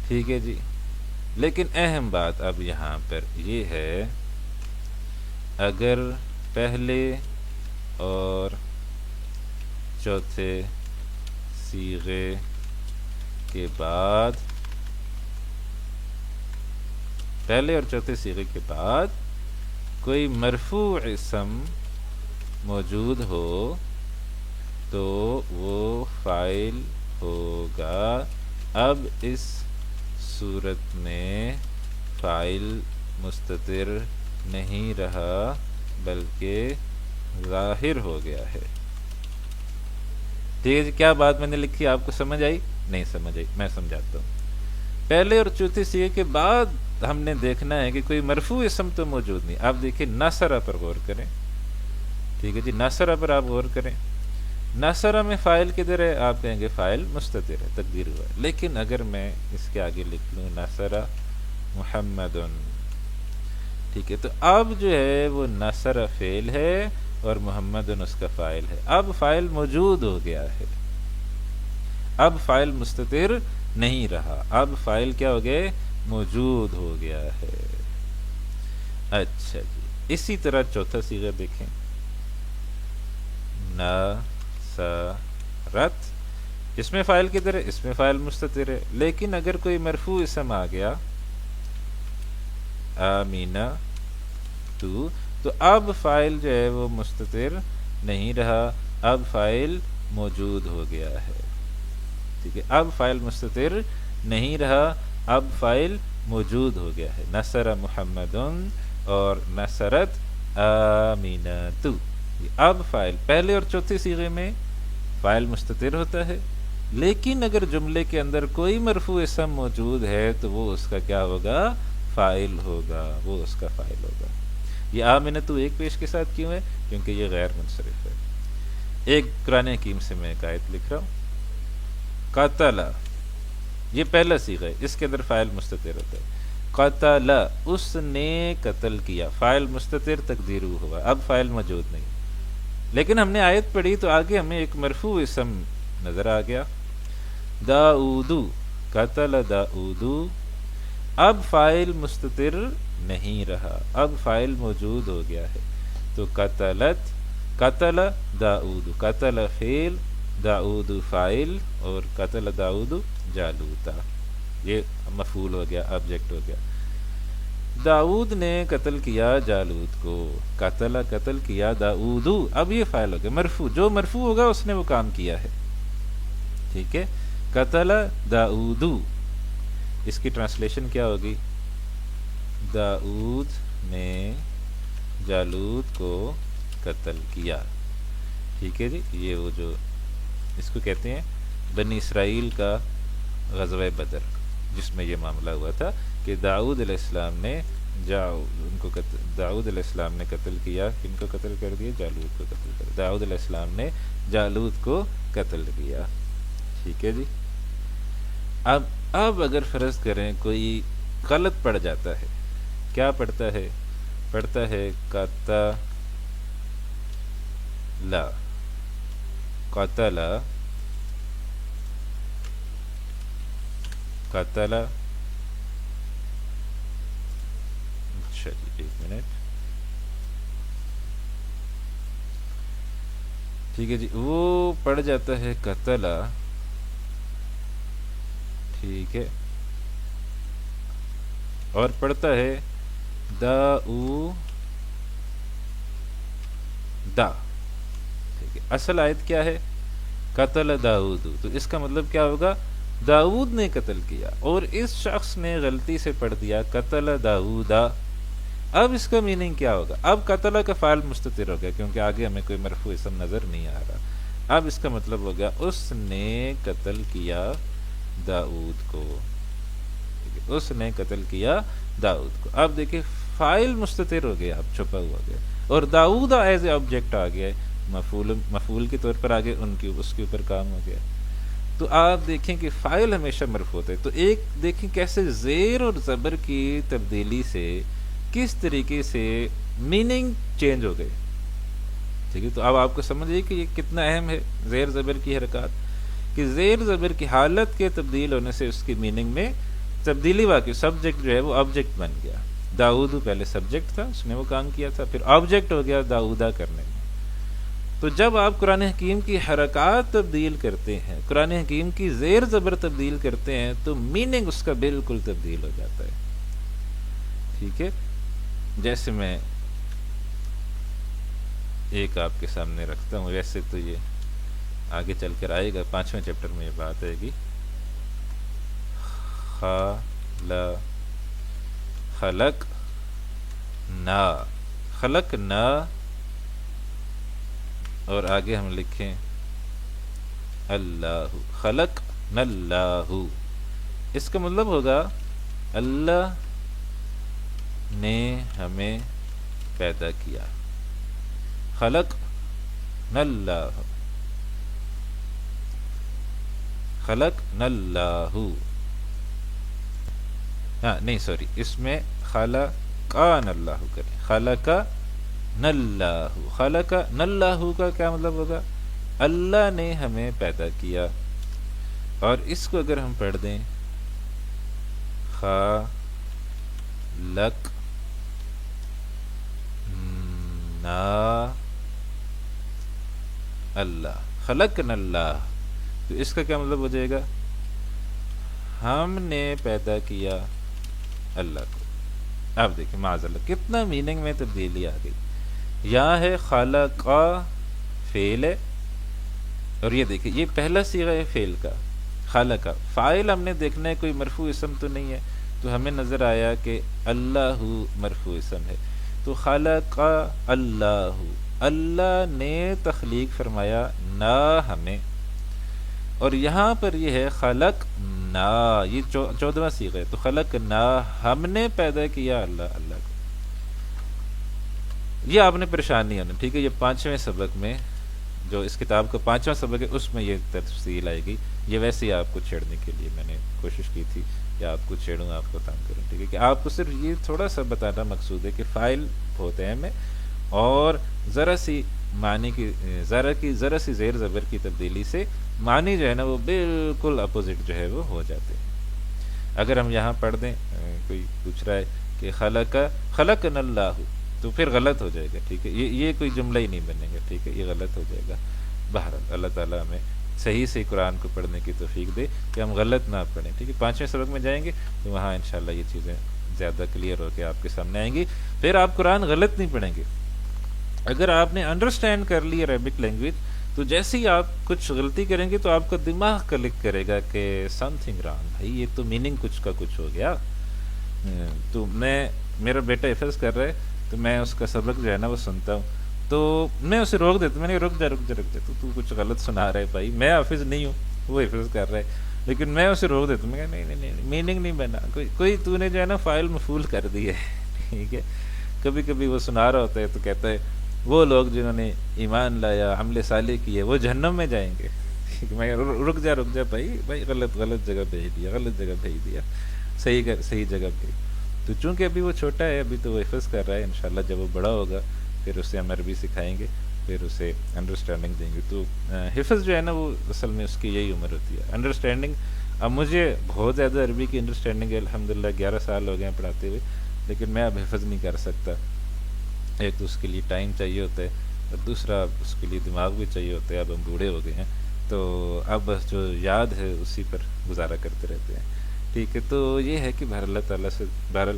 ٹھیک ہے جی. لیکن اہم بات اب یہاں پر یہ ہے، اگر پہلے اور چوتھے صیغے کے بعد، پہلے اور چوتھے صیغے کے بعد کوئی مرفوع اسم موجود ہو تو وہ فاعل ہوگا. اب اس صورت میں فاعل مستتر نہیں رہا بلکہ ظاہر ہو گیا ہے. ٹھیک ہے جی. کیا بات میں نے لکھی آپ کو سمجھ آئی؟ نہیں سمجھ آئی، میں سمجھاتا ہوں. پہلے اور چوتھی صیغے کے بعد ہم نے دیکھنا ہے کہ کوئی مرفوع اسم تو موجود نہیں. آپ دیکھیں نصرہ پر غور کریں. ٹھیک ہے جی. نصرہ پر آپ غور کریں. نصرہ میں فاعل کدھر ہے؟ آپ کہیں گے فاعل مستتر ہے، تقدیر ہوا ہے. لیکن اگر میں اس کے آگے لکھ لوں نصرہ محمد، ٹھیک ہے، تو اب جو ہے وہ نصرہ فعل ہے اور محمد اس کا فاعل ہے. اب فاعل موجود ہو گیا ہے، اب فاعل مستتر نہیں رہا، اب فاعل کیا ہو گئے؟ موجود ہو گیا ہے. اچھا جی. اسی طرح چوتھا صیغہ دیکھیں، نصرت. اس میں فاعل کدھر ہے؟ اس میں فاعل مستتر ہے. لیکن اگر کوئی مرفوع اسم آ گیا آمینہ تو اب فاعل جو ہے وہ مستتر نہیں رہا، اب فاعل موجود ہو گیا ہے. ٹھیک ہے، اب فاعل مستتر نہیں رہا، اب فاعل موجود ہو گیا ہے. نصر محمد اور نصرت آمینۃ. اب فاعل پہلے اور چوتھی صیغے میں فاعل مستتر ہوتا ہے، لیکن اگر جملے کے اندر کوئی مرفوع اسم موجود ہے تو وہ اس کا کیا ہوگا؟ فاعل ہوگا، وہ اس کا فاعل ہوگا. یہ آمنۃ ایک پیش کے ساتھ کیوں ہے؟ کیونکہ یہ غیر منصرف ہے. ایک قرآن حکیم سے میں ایک آیت لکھ رہا ہوں. قتل، یہ پہلا صیغہ ہے، اس کے اندر فاعل مستتر ہوتا ہے. قتل، اس نے قتل کیا، فاعل مستتر تقدیر ہوا، اب فاعل موجود نہیں. لیکن ہم نے آیت پڑھی تو آگے ہمیں ایک مرفوع اسم نظر آ گیا، داؤد، قتل داؤد. اب فاعل مستتر نہیں رہا، اب فاعل موجود ہو گیا ہے. تو قتلت، قتل داؤد، قتل فعل، داؤد فاعل، اور قتل داؤد جالوتا، یہ مفعول ہو گیا، آبجیکٹ ہو گیا. داؤد نے قتل کیا جالوت کو، قتل کیا داؤد، اب یہ فاعل ہو گیا مرفوع. جو مرفوع ہوگا اس نے وہ کام کیا ہے. ٹھیک ہے، قتل داؤد، اس کی ٹرانسلیشن کیا ہوگی؟ داؤد نے جالوت کو قتل کیا. ٹھیک ہے جی. یہ وہ جو اس کو کہتے ہیں بنی اسرائیل کا غزوہ بدر، جس میں یہ معاملہ ہوا تھا کہ داؤد علیہ السلام نے داؤد علیہ السلام نے قتل کیا، کن کو قتل کر دیا؟ جالوت کو قتل کر دیا. داؤد علیہ السلام نے جالوت کو قتل کیا. ٹھیک ہے جی. اب اگر فرض کریں کوئی غلط پڑھ جاتا ہے، کیا پڑھتا ہے؟ پڑھتا ہے قتل، قتل، قتل. اچھا جی، ایک منٹ. ٹھیک ہے جی. وہ پڑھ جاتا ہے قتل، ٹھیک ہے، اور پڑھتا ہے داؤد. ٹھیک ہے. اصل آیت کیا ہے؟ قتل داؤد. تو اس کا مطلب کیا ہوگا؟ داؤد نے قتل کیا، اور اس شخص نے غلطی سے پڑھ دیا قتل داؤد. اب اس کا میننگ کیا ہوگا؟ اب قتل کا فاعل مستتر ہو گیا کیونکہ آگے ہمیں کوئی مرفوع اسم نظر نہیں آ رہا. اب اس کا مطلب ہو گیا اس نے قتل کیا داؤد کو. اس نے قتل کیا داؤد کو. اب دیکھیں فاعل مستتر ہو گیا، اب چھپا ہوا گیا، اور داؤد ایز اے آبجیکٹ آ گیا، مفعول کے طور پر آگے اس کے اوپر کام ہو گیا. تو آپ دیکھیں کہ فاعل ہمیشہ مرفوع ہوتا ہے. تو ایک دیکھیں کیسے زیر اور زبر کی تبدیلی سے کس طریقے سے میننگ چینج ہو گئے. ٹھیک ہے. تو اب آپ کو سمجھیے کہ یہ کتنا اہم ہے زیر زبر کی حرکات، کہ زیر زبر کی حالت کے تبدیل ہونے سے اس کی میننگ میں تبدیلی واقعی. سبجیکٹ جو ہے وہ آبجیکٹ بن گیا. داؤد پہلے سبجیکٹ تھا، اس نے وہ کام کیا تھا، پھر آبجیکٹ ہو گیا داؤدہ کرنے میں. تو جب آپ قرآن حکیم کی حرکات تبدیل کرتے ہیں، قرآن حکیم کی زیر زبر تبدیل کرتے ہیں، تو میننگ اس کا بالکل تبدیل ہو جاتا ہے. ٹھیک ہے. جیسے میں ایک آپ کے سامنے رکھتا ہوں. ویسے تو یہ آگے چل کر آئے گا، 5ویں چیپٹر میں یہ بات آئے گی. خلق نا، خلق نا، اور آگے ہم لکھیں اللہ، خلق ناللہ. اس کا مطلب ہوگا اللہ نے ہمیں پیدا کیا. خلق ناللہ، خلق ناللہ. ہاں نہیں سوری، اس میں خلقان اللہ کریں، خلق ناللہ. خلق ناللہ کا کیا مطلب ہوگا؟ اللہ نے ہمیں پیدا کیا. اور اس کو اگر ہم پڑھ دیں خلق نا اللہ، خلق ناللہ، تو اس کا کیا مطلب ہو جائے گا؟ ہم نے پیدا کیا اللہ کو. آپ دیکھیں معاذ اللہ کتنا میننگ میں تبدیلی آ گئی. یہاں ہے خلقا فعل ہے، اور یہ دیکھیں یہ پہلا صیغہ ہے فعل کا، خلقا. فاعل ہم نے دیکھنا ہے کوئی مرفوع اسم تو نہیں ہے، تو ہمیں نظر آیا کہ اللہ مرفوع اسم ہے. تو خلقا اللہ، اللہ نے تخلیق فرمایا نا ہمیں. اور یہاں پر یہ ہے خلق نا، یہ 14واں صیغہ ہے. تو خلق نا، ہم نے پیدا کیا اللہ کو. یہ آپ نے پریشان نہیں ہونا، ٹھیک ہے. یہ 5ویں سبق میں، جو اس کتاب کا 5واں سبق ہے، اس میں یہ تفصیل آئے گی. یہ ویسے ہی آپ کو چھیڑنے کے لیے میں نے کوشش کی تھی کہ آپ کو چھیڑوں، آپ کو تنگ کروں، ٹھیک ہے. کہ آپ کو صرف یہ تھوڑا سا بتانا مقصود ہے کہ فاعل بہت اہم ہے، اور ذرا سی معنی کی ذرا سی زیر زبر کی تبدیلی سے معنی جو ہے نا وہ بالکل اپوزٹ جو ہے وہ ہو جاتے ہیں. اگر ہم یہاں پڑھ دیں، کوئی پوچھ رہا ہے کہ خلقنا اللہ، تو پھر غلط ہو جائے گا، ٹھیک ہے. یہ کوئی جملہ ہی نہیں بنے گا، ٹھیک ہے، یہ غلط ہو جائے گا. بہرحال اللہ تعالیٰ ہمیں صحیح سے قرآن کو پڑھنے کی توفیق دے کہ ہم غلط نہ پڑھیں، ٹھیک ہے. 5ویں سبق میں جائیں گے تو وہاں انشاءاللہ یہ چیزیں زیادہ کلیئر ہو کے آپ کے سامنے آئیں گی. پھر آپ قرآن غلط نہیں پڑھیں گے. اگر آپ نے انڈرسٹینڈ کر لی عربک لینگویج، تو جیسے ہی آپ کچھ غلطی کریں گے تو آپ کا دماغ کلک کرے گا کہ سم تھنگ رانگ، بھائی یہ تو میننگ کچھ کا کچھ ہو گیا. تو میرا بیٹا حفظ کر رہا ہے، تو میں اس کا سبق جو ہے نا وہ سنتا ہوں، تو میں اسے روک دیتا ہوں. میں نے رک جا تو کچھ غلط سنا رہا ہے بھائی، میں حافظ نہیں ہوں، وہ حفظ کر رہا ہے، لیکن میں اسے روک دیتا ہوں. میں کہا نہیں میننگ نہیں بنا، کوئی تو نے جو ہے نا فاعل مفعول کر دی ہے، ٹھیک ہے. کبھی کبھی وہ سنا رہا ہوتا ہے تو کہتا ہے وہ لوگ جنہوں نے ایمان لایا، عمل صالح کیے، وہ جہنم میں جائیں گے. میں رک جا بھائی غلط جگہ بھیج دیا، صحیح جگہ بھیج. تو چونکہ ابھی وہ چھوٹا ہے، ابھی تو وہ حفظ کر رہا ہے، انشاءاللہ جب وہ بڑا ہوگا پھر اسے ہم عربی سکھائیں گے، پھر اسے انڈرسٹینڈنگ دیں گے. تو حفظ جو ہے نا وہ اصل میں اس کی یہی عمر ہوتی ہے، انڈرسٹینڈنگ. اب مجھے بہت زیادہ عربی کی انڈرسٹینڈنگ ہے، الحمدللہ 11 سال ہو گئے ہیں پڑھاتے ہوئے، لیکن میں اب حفظ نہیں کر سکتا. ایک تو اس کے لیے ٹائم چاہیے ہوتا ہے، اور دوسرا اس کے لیے دماغ بھی چاہیے ہوتا ہے. اب ہم بوڑھے ہو گئے ہیں، تو اب بس جو یاد ہے اسی پر گزارا کرتے رہتے ہیں، ٹھیک ہے. تو یہ ہے کہ بہر اللہ تعالیٰ سے بہرحال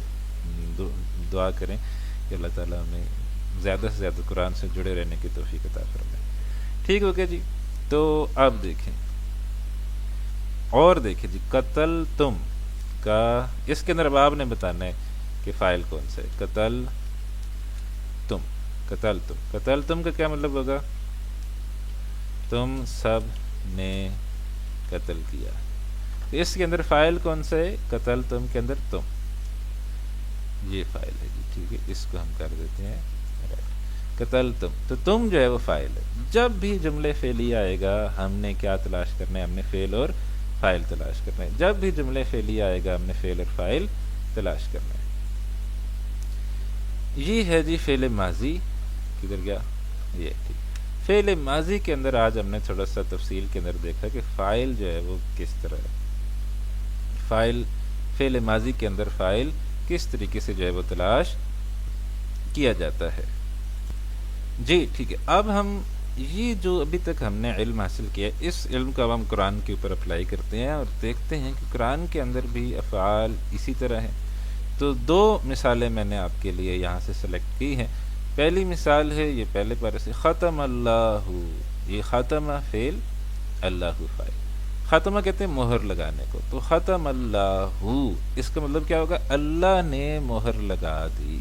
دعا کریں کہ اللہ تعالیٰ ہمیں زیادہ سے زیادہ قرآن سے جڑے رہنے کی توفیق عطا فرمائے. ٹھیک ہو گیا جی. تو اب دیکھیں جی، قتل تم کا، اس کے اندر اب آپ نے بتانا ہے کہ فاعل کون سا ہے. قتل تم کا کیا مطلب ہوگا؟ تم سب نے قتل کیا. تو اس کے اندر فاعل کون سا ہے؟ قتل تم کے اندر تم، یہ فاعل ہے جی، ٹھیک ہے. اس کو ہم کر دیتے ہیں قتل تم. تو تم جو ہے وہ فاعل ہے. جب بھی جملے فعلیہ آئے گا ہم نے کیا تلاش کرنا ہے؟ ہم نے فعل اور فاعل تلاش کرنا ہے. جب بھی جملے فعلیہ آئے گا ہم نے فعل اور فاعل تلاش کرنا ہے. یہ ہے جی فعل ماضی. کدھر گیا یہ؟ ٹھیک. فعل ماضی کے اندر آج ہم نے تھوڑا سا تفصیل کے اندر دیکھا کہ فاعل جو ہے وہ کس طرح ہے. فعل ماضی کے اندر فاعل کس طریقے سے جو ہے وہ تلاش کیا جاتا ہے. جی ٹھیک ہے. اب ہم یہ جو ابھی تک ہم نے علم حاصل کیا، اس علم کو اب ہم قرآن کے اوپر اپلائی کرتے ہیں اور دیکھتے ہیں کہ قرآن کے اندر بھی افعال اسی طرح ہیں. تو 2 مثالیں میں نے آپ کے لیے یہاں سے سلیکٹ کی ہیں. پہلی مثال ہے یہ پہلے پارے سے، ختم اللہ، یہ ختم فعل، اللہ فاعل۔ ختمہ کہتے ہیں مہر لگانے کو، تو ختم اللہ، اس کا مطلب کیا ہوگا؟ اللہ نے مہر لگا دی،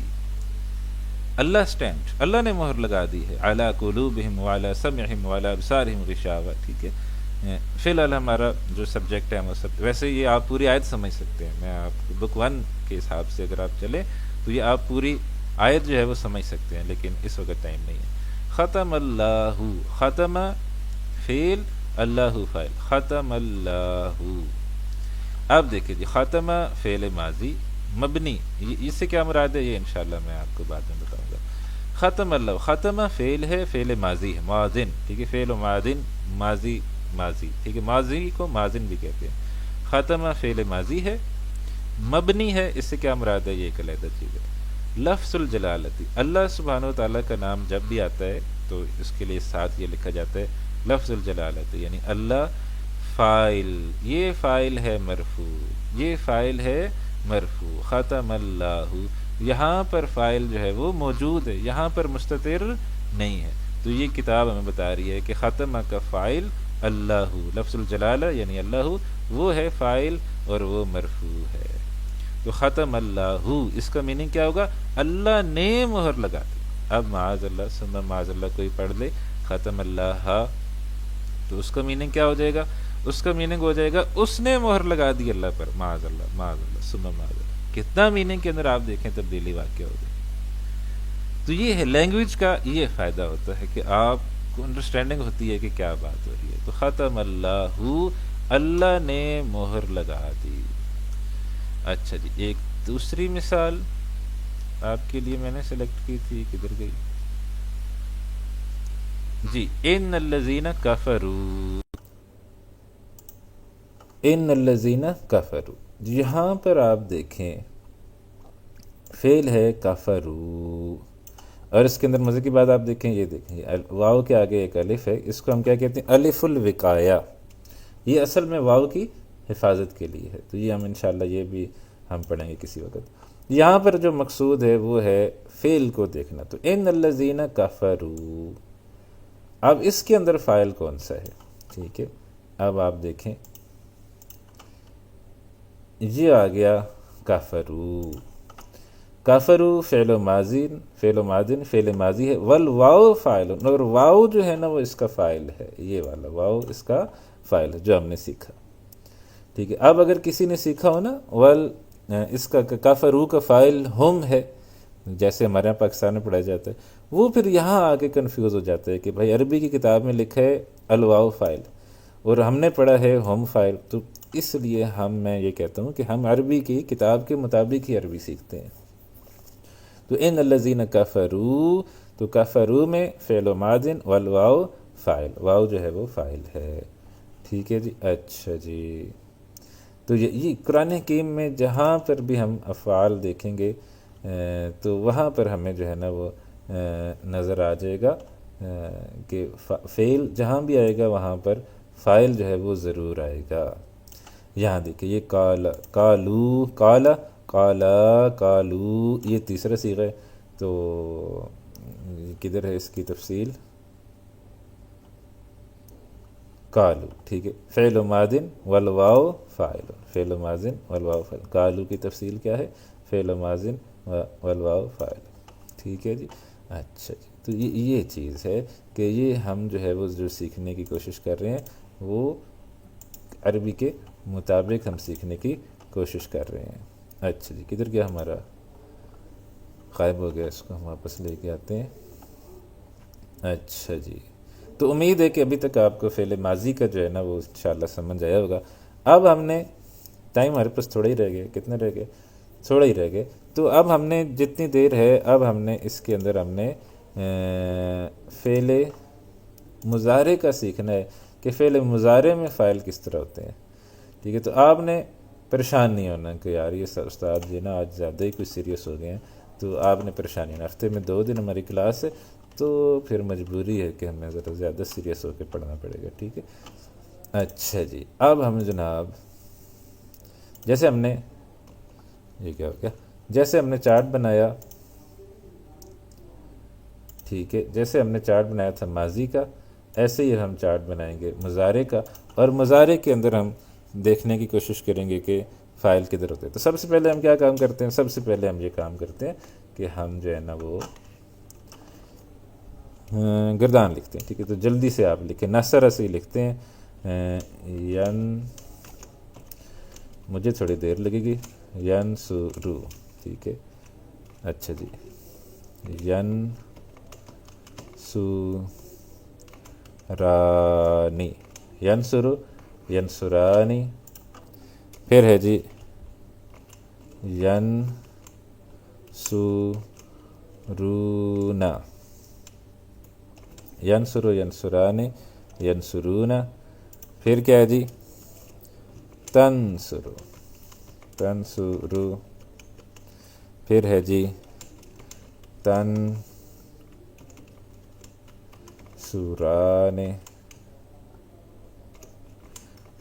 اللہ اسٹیمپ، اللہ نے مہر لگا دی ہے، علی قلوبہم وعلی سمعہم وعلی ابصارہم غشاوہ، ٹھیک ہے۔ فی الحال ہمارا جو سبجیکٹ ہے وہ سب، ویسے یہ آپ پوری آیت سمجھ سکتے ہیں، میں آپ کو بک 1 کے حساب سے اگر آپ چلیں تو یہ آپ پوری آیت جو ہے وہ سمجھ سکتے ہیں، لیکن اس وقت ٹائم نہیں ہے۔ ختم اللہ، ختم فعل، اللہ فاعل، ختم اللہ۔ اب دیکھیں جی، ختم فعل ماضی مبنی، اس سے کیا مراد ہے یہ انشاءاللہ میں آپ کو بعد میں بتاؤں گا۔ ختم اللہ، ختم فعل ہے، فعل ماضی ہے، ماضن، ٹھیک ہے، فعل و ماضن، ماضی، ماضی، ٹھیک ہے، ماضی کو ماضن بھی کہتے ہیں۔ ختم فعل ماضی ہے، مبنی ہے، اس سے کیا مراد ہے یہ ایک علیحدہ چیز ہے۔ لفظ الجلالتی، اللہ سبحانہ و تعالیٰ کا نام جب بھی آتا ہے تو اس کے لیے ساتھ یہ لکھا جاتا ہے لفظ الجلالتی، یعنی اللہ فاعل، یہ فاعل ہے مرفوع، یہ فاعل ہے مرفوع، ختم اللہ، یہاں پر فاعل جو ہے وہ موجود ہے، یہاں پر مستتر نہیں ہے، تو یہ کتاب ہمیں بتا رہی ہے کہ ختم کا فاعل اللہ، لفظ الجلالہ یعنی اللہ وہ ہے فاعل اور وہ مرفوع ہے۔ تو ختم اللہ، اس کا میننگ کیا ہوگا؟ اللہ نے مہر لگا دی۔ اب معاذ اللہ، ثم معاذ اللہ کوئی پڑھ لے ختم اللہ، تو اس کا میننگ کیا ہو جائے گا؟ اس کا میننگ ہو جائے گا اس نے مہر لگا دی اللہ پر، معاذ اللہ، معاذ اللہ، ثم معاذ اللہ۔ کتنا میننگ کے اندر آپ دیکھیں تبدیلی واقع ہو گئی۔ تو یہ ہے لینگویج کا یہ فائدہ ہوتا ہے کہ آپ کو انڈرسٹینڈنگ ہوتی ہے کہ کیا بات ہو رہی ہے۔ تو ختم اللہ، اللہ نے مہر لگا دی۔ اچھا جی، ایک دوسری مثال آپ کے لیے میں نے سلیکٹ کی تھی، کدھر گئی جی؟ ان الذین کفروا، ان الذین کفروا، یہاں پر آپ دیکھیں فعل ہے کفروا، اور اس کے اندر مزے کی بات آپ دیکھیں، یہ دیکھیں واو کے آگے ایک الف ہے، اس کو ہم کیا کہتے ہیں؟ الف الوقایہ، یہ اصل میں واو کی حفاظت کے لیے ہے، تو یہ ہم انشاءاللہ یہ بھی ہم پڑھیں گے کسی وقت۔ یہاں پر جو مقصود ہے وہ ہے فعل کو دیکھنا، تو ان الذین کفروا، اب اس کے اندر فاعل کون سا ہے؟ ٹھیک ہے، اب آپ دیکھیں یہ آ گیا کفروا، کفروا فعل و ماضین، فعل و ماضین، فعل ماضی ہے، والواو فاعل، اور واو جو ہے نا وہ اس کا فاعل ہے، یہ والا واو اس کا فاعل ہے جو ہم نے سیکھا، ٹھیک ہے۔ اب اگر کسی نے سیکھا ہو نا اس کا کفروا کا فاعل ہم ہے، جیسے ہمارے یہاں پاکستان میں پڑھا جاتا ہے، وہ پھر یہاں آ کے کنفیوز ہو جاتا ہے کہ بھائی عربی کی کتاب میں لکھا ہے الواو فاعل اور ہم نے پڑھا ہے ہم فاعل، تو اس لیے میں یہ کہتا ہوں کہ ہم عربی کی کتاب کے مطابق ہی عربی سیکھتے ہیں۔ تو ان الذین کفروا، تو کفروا میں فعل و ماضٍ والواو فاعل، واو جو ہے وہ فاعل ہے، ٹھیک ہے جی۔ اچھا جی، تو یہ قرآن حکیم میں جہاں پر بھی ہم افعال دیکھیں گے تو وہاں پر ہمیں جو ہے نا وہ نظر آ جائے گا کہ فعل جہاں بھی آئے گا وہاں پر فاعل جو ہے وہ ضرور آئے گا۔ یہاں دیکھیں یہ کالو، کالا، کالو، یہ تیسرا صیغہ ہے، تو کدھر ہے اس کی تفصیل؟ کالو، ٹھیک ہے، فعل و ماضٍ والواو فاعل، فعل و ماضٍ والواو فاعل، کالو کی تفصیل کیا ہے؟ فعل و ماضٍ والواو فاعل، ٹھیک ہے جی۔ اچھا جی، تو یہ چیز ہے کہ یہ ہم جو ہے وہ جو سیکھنے کی کوشش کر رہے ہیں وہ عربی کے مطابق ہم سیکھنے کی کوشش کر رہے ہیں۔ اچھا جی، کدھر گیا ہمارا؟ غائب ہو گیا، اس کو ہم واپس لے کے آتے ہیں۔ اچھا جی، تو امید ہے کہ ابھی تک آپ کو فعل ماضی کا جو ہے نا وہ انشاءاللہ سمجھ آیا ہوگا۔ اب ہم نے ٹائم ہمارے پاس تھوڑا ہی رہ گیا، کتنے رہ گئے؟ تھوڑا ہی رہ گئے، تو اب ہم نے جتنی دیر ہے اب ہم نے اس کے اندر ہم نے فعل مضارع کا سیکھنا ہے کہ فعل مضارع میں فاعل کس طرح ہوتے ہیں، ٹھیک ہے۔ تو آپ نے پریشان نہیں ہونا کہ یار یہ استاد جی نا آج زیادہ ہی کچھ سیریس ہو گئے ہیں، تو آپ نے پریشانی ہونا، ہفتے میں 2 دن ہماری کلاس ہے تو پھر مجبوری ہے کہ ہمیں ذرا زیادہ سیریس ہو کے پڑھنا پڑے گا، ٹھیک ہے۔ اچھا جی، اب ہم جناب جیسے ہم نے یہ کیا ہو گیا، جیسے ہم نے چارٹ بنایا ٹھیک ہے، جیسے ہم نے چارٹ بنایا تھا ماضی کا، ایسے ہی ہم چارٹ بنائیں گے مضارع کا، اور مضارع کے اندر ہم دیکھنے کی کوشش کریں گے کہ فاعل کدھر ہوتے ہیں۔ تو سب سے پہلے ہم کیا کام کرتے ہیں؟ سب سے پہلے ہم یہ کام کرتے ہیں کہ ہم جو ہے نا وہ گردان لکھتے ہیں، ٹھیک ہے؟ تو جلدی سے آپ لکھیں، نثر سے ہی لکھتے ہیں، ین، مجھے تھوڑی دیر لگے گی، ینسرو، ٹھیک ہے؟ اچھا جی، ینسورانی، ینسرو، ینسرانی، پھر ہے جی ینسورونا، ینسرو، ینسرانی، ینسرونا، پھر کیا ہے جی تنسرو، تنسرو، پھر ہے جی تنسرانے،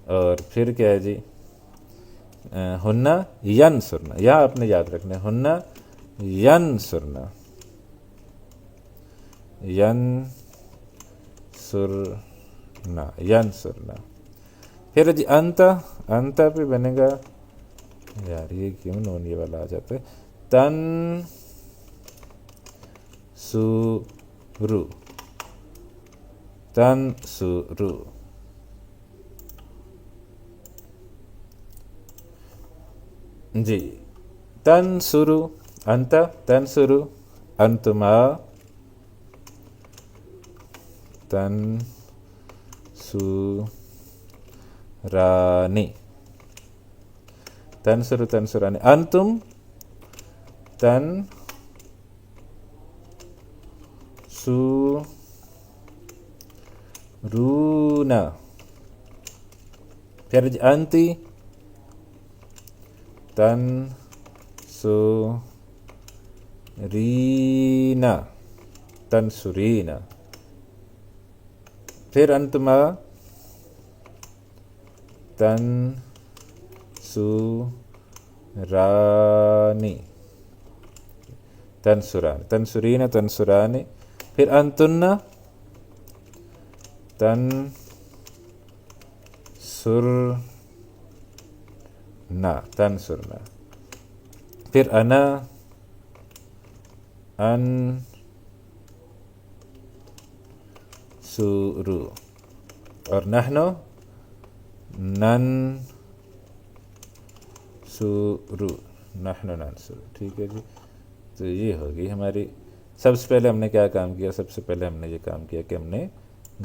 اور پھر کیا ہے جی ہننا ینسرنا، یہاں آپ نے یاد رکھنا ہے ہننا ینسرنا، ینسرنا، ینسرنا، پھر جی انتا، انتا پہ بنے گا، یار یہ کیوں نون یہ والا آ جاتا ہے، تن سورو، تن سورو، جی تنسرو، انتا تنسرو، انتما تنسورانی، تنسرو تنسرانی، انتم تنسورونا، پھر انتی تنسورینا، تنسرینا، پھر انتما تنسورانی، تنسرانی، تنسرین، تنسرانی، پھر انتنا تنسرنا، تنسرنا، پھر انا انسورو، اور نحنو ننسورو، نحنو ننسورو، ٹھیک ہے جی؟ تو یہ ہوگی ہماری، سب سے پہلے ہم نے کیا کام کیا؟ سب سے پہلے ہم نے یہ کام کیا کہ ہم نے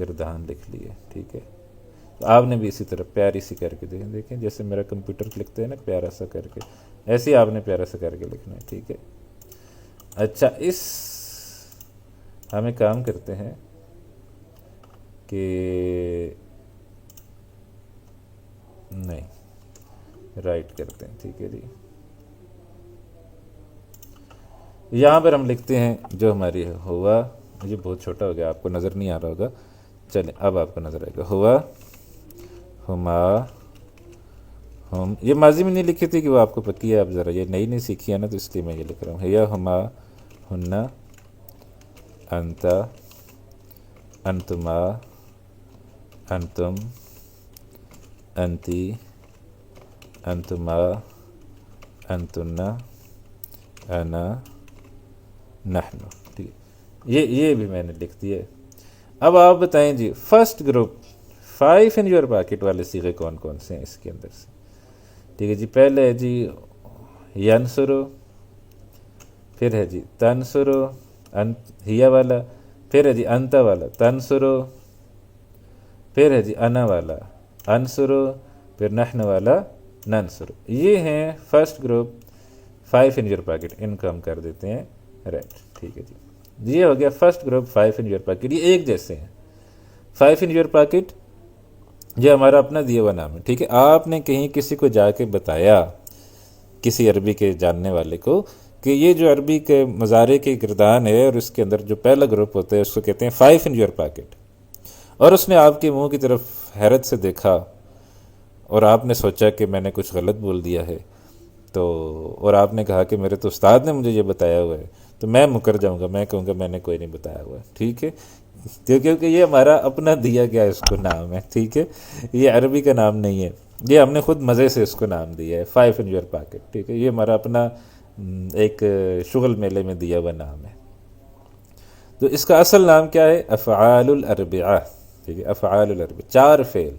گردان لکھ لی ہے، ٹھیک ہے؟ تو آپ نے بھی اسی طرح پیاری سی کر کے دیکھیں جیسے میرا کمپیوٹر لکھتے ہیں نا پیارا سا کر کے، ایسے ہی آپ نے پیارا سا کر کے لکھنا ہے، ٹھیک ہے؟ اچھا، اس ہم ایک کام کرتے ہیں کہ نہیں رائٹ کرتے ہیں، ٹھیک ہے جی؟ یہاں پر ہم لکھتے ہیں جو ہماری ہوا، یہ بہت چھوٹا ہو گیا، آپ کو نظر نہیں آ رہا ہوگا، چلیں اب آپ کو نظر آئے گا، ہوا، ہما، ہم، یہ ماضی میں نہیں لکھی تھی کہ وہ آپ کو پکی ہے، آپ ذرا یہ نئی نہیں سیکھی ہے نا، تو اس لیے میں یہ لکھ رہا ہوں، ہیا، ہما، ہننا، انتا، انتما، انتم، انتی، انتما، انتنا، انا، نحنو، ٹھیک ہے؟ یہ بھی میں نے لکھ دیا ہے۔ اب آپ بتائیں جی first group 5 in your pocket والے صیغے کون کون سے ہیں اس کے اندر سے؟ ٹھیک ہے جی، پہلے ہے جی ینسرو، پھر ہے جی تنسرو، ہیا والا، پھر ہے جی انتا والا تنسرو، پھر ہے جی انا والا انسرو، پھر نحن والا ننسرو، یہ ہیں first group 5 in your pocket, ان کو ہم کر دیتے ہیں رائٹ، ٹھیک ہے جی؟ یہ ہو گیا first group 5 in your pocket, یہ ایک جیسے ہیں 5 ان یور پاکٹ، یہ ہمارا اپنا دیا ہوا نام ہے، ٹھیک ہے؟ آپ نے کہیں کسی کو جا کے بتایا، کسی عربی کے جاننے والے کو، کہ یہ جو عربی کے مضارع کی گردان ہے اور اس کے اندر جو پہلا گروپ ہوتا ہے اس کو کہتے ہیں 5 ان یور پاکٹ، اور اس نے آپ کے منہ کی طرف حیرت سے دیکھا اور آپ نے سوچا کہ میں نے کچھ غلط بول دیا ہے، تو اور آپ نے کہا کہ میرے تو استاد نے مجھے یہ بتایا ہوا ہے، تو میں مکر جاؤں گا، میں کہوں گا میں نے کوئی نہیں بتایا ہوا، ٹھیک ہے، کیونکہ یہ ہمارا اپنا دیا گیا اس کو نام ہے، ٹھیک ہے، یہ عربی کا نام نہیں ہے، یہ ہم نے خود مزے سے اس کو نام دیا ہے، 5 in your pocket، ٹھیک ہے، یہ ہمارا اپنا ایک شغل میلے میں دیا ہوا نام ہے۔ تو اس کا اصل نام کیا ہے؟ افعال الاربعہ، ٹھیک ہے، افعال الاربعہ، 4 فعل،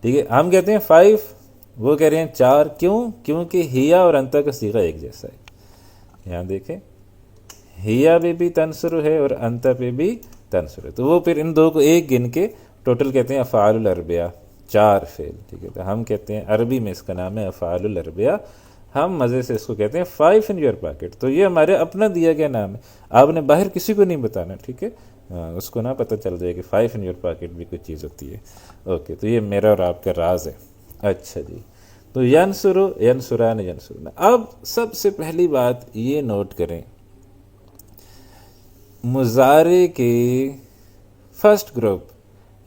ٹھیک ہے، ہم کہتے ہیں 5، وہ کہہ رہے ہیں 4، کیوں؟ کیونکہ ہیا اور انتا کا صیغہ ایک جیسا ہے، یہاں دیکھیں ہیا پہ بھی تنصر ہے اور انتا پہ بھی تنصر ہے، تو وہ پھر ان دو کو ایک گن کے ٹوٹل کہتے ہیں افعال الاربعہ، 4 فعل، ٹھیک ہے، تو ہم کہتے ہیں عربی میں اس کا نام ہے افعال الاربعہ، ہم مزے سے اس کو کہتے ہیں 5 in your pocket، تو یہ ہمارے اپنا دیا گیا نام ہے، آپ نے باہر کسی کو نہیں بتانا، ٹھیک ہے، اس کو نہ پتہ چل جائے کہ 5 in your pocket بھی کوئی چیز ہوتی ہے، اوکے، تو یہ میرا اور آپ کا راز ہے۔ اچھا جی، تو ینصرو، ینصران، ینصرون، اب سب سے پہلی بات یہ نوٹ کریں، مضارع کے فرسٹ گروپ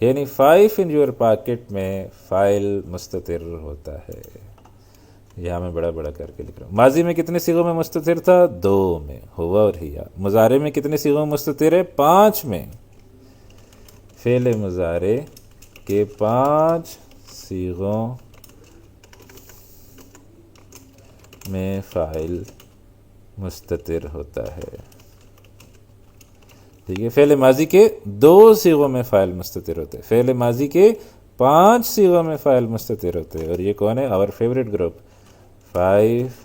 یعنی 5 in your pocket میں فاعل مستتر ہوتا ہے، یہاں میں بڑا بڑا کر کے لکھ رہا ہوں، ماضی میں کتنے صیغوں میں مستتر تھا؟ 2 میں، ہوا اور ہیا، مضارع میں کتنے صیغوں میں مستتر ہے؟ 5 میں، فعل مضارع کے 5 صیغوں میں فاعل مستتر ہوتا ہے، ٹھیک ہے، فعل ماضی کے 2 صیغوں میں فاعل مستتر ہوتے ہیں، فعل ماضی کے 5 صیغوں میں فاعل مستتر ہوتے ہیں، اور یہ کون ہے؟ اور favourite group 5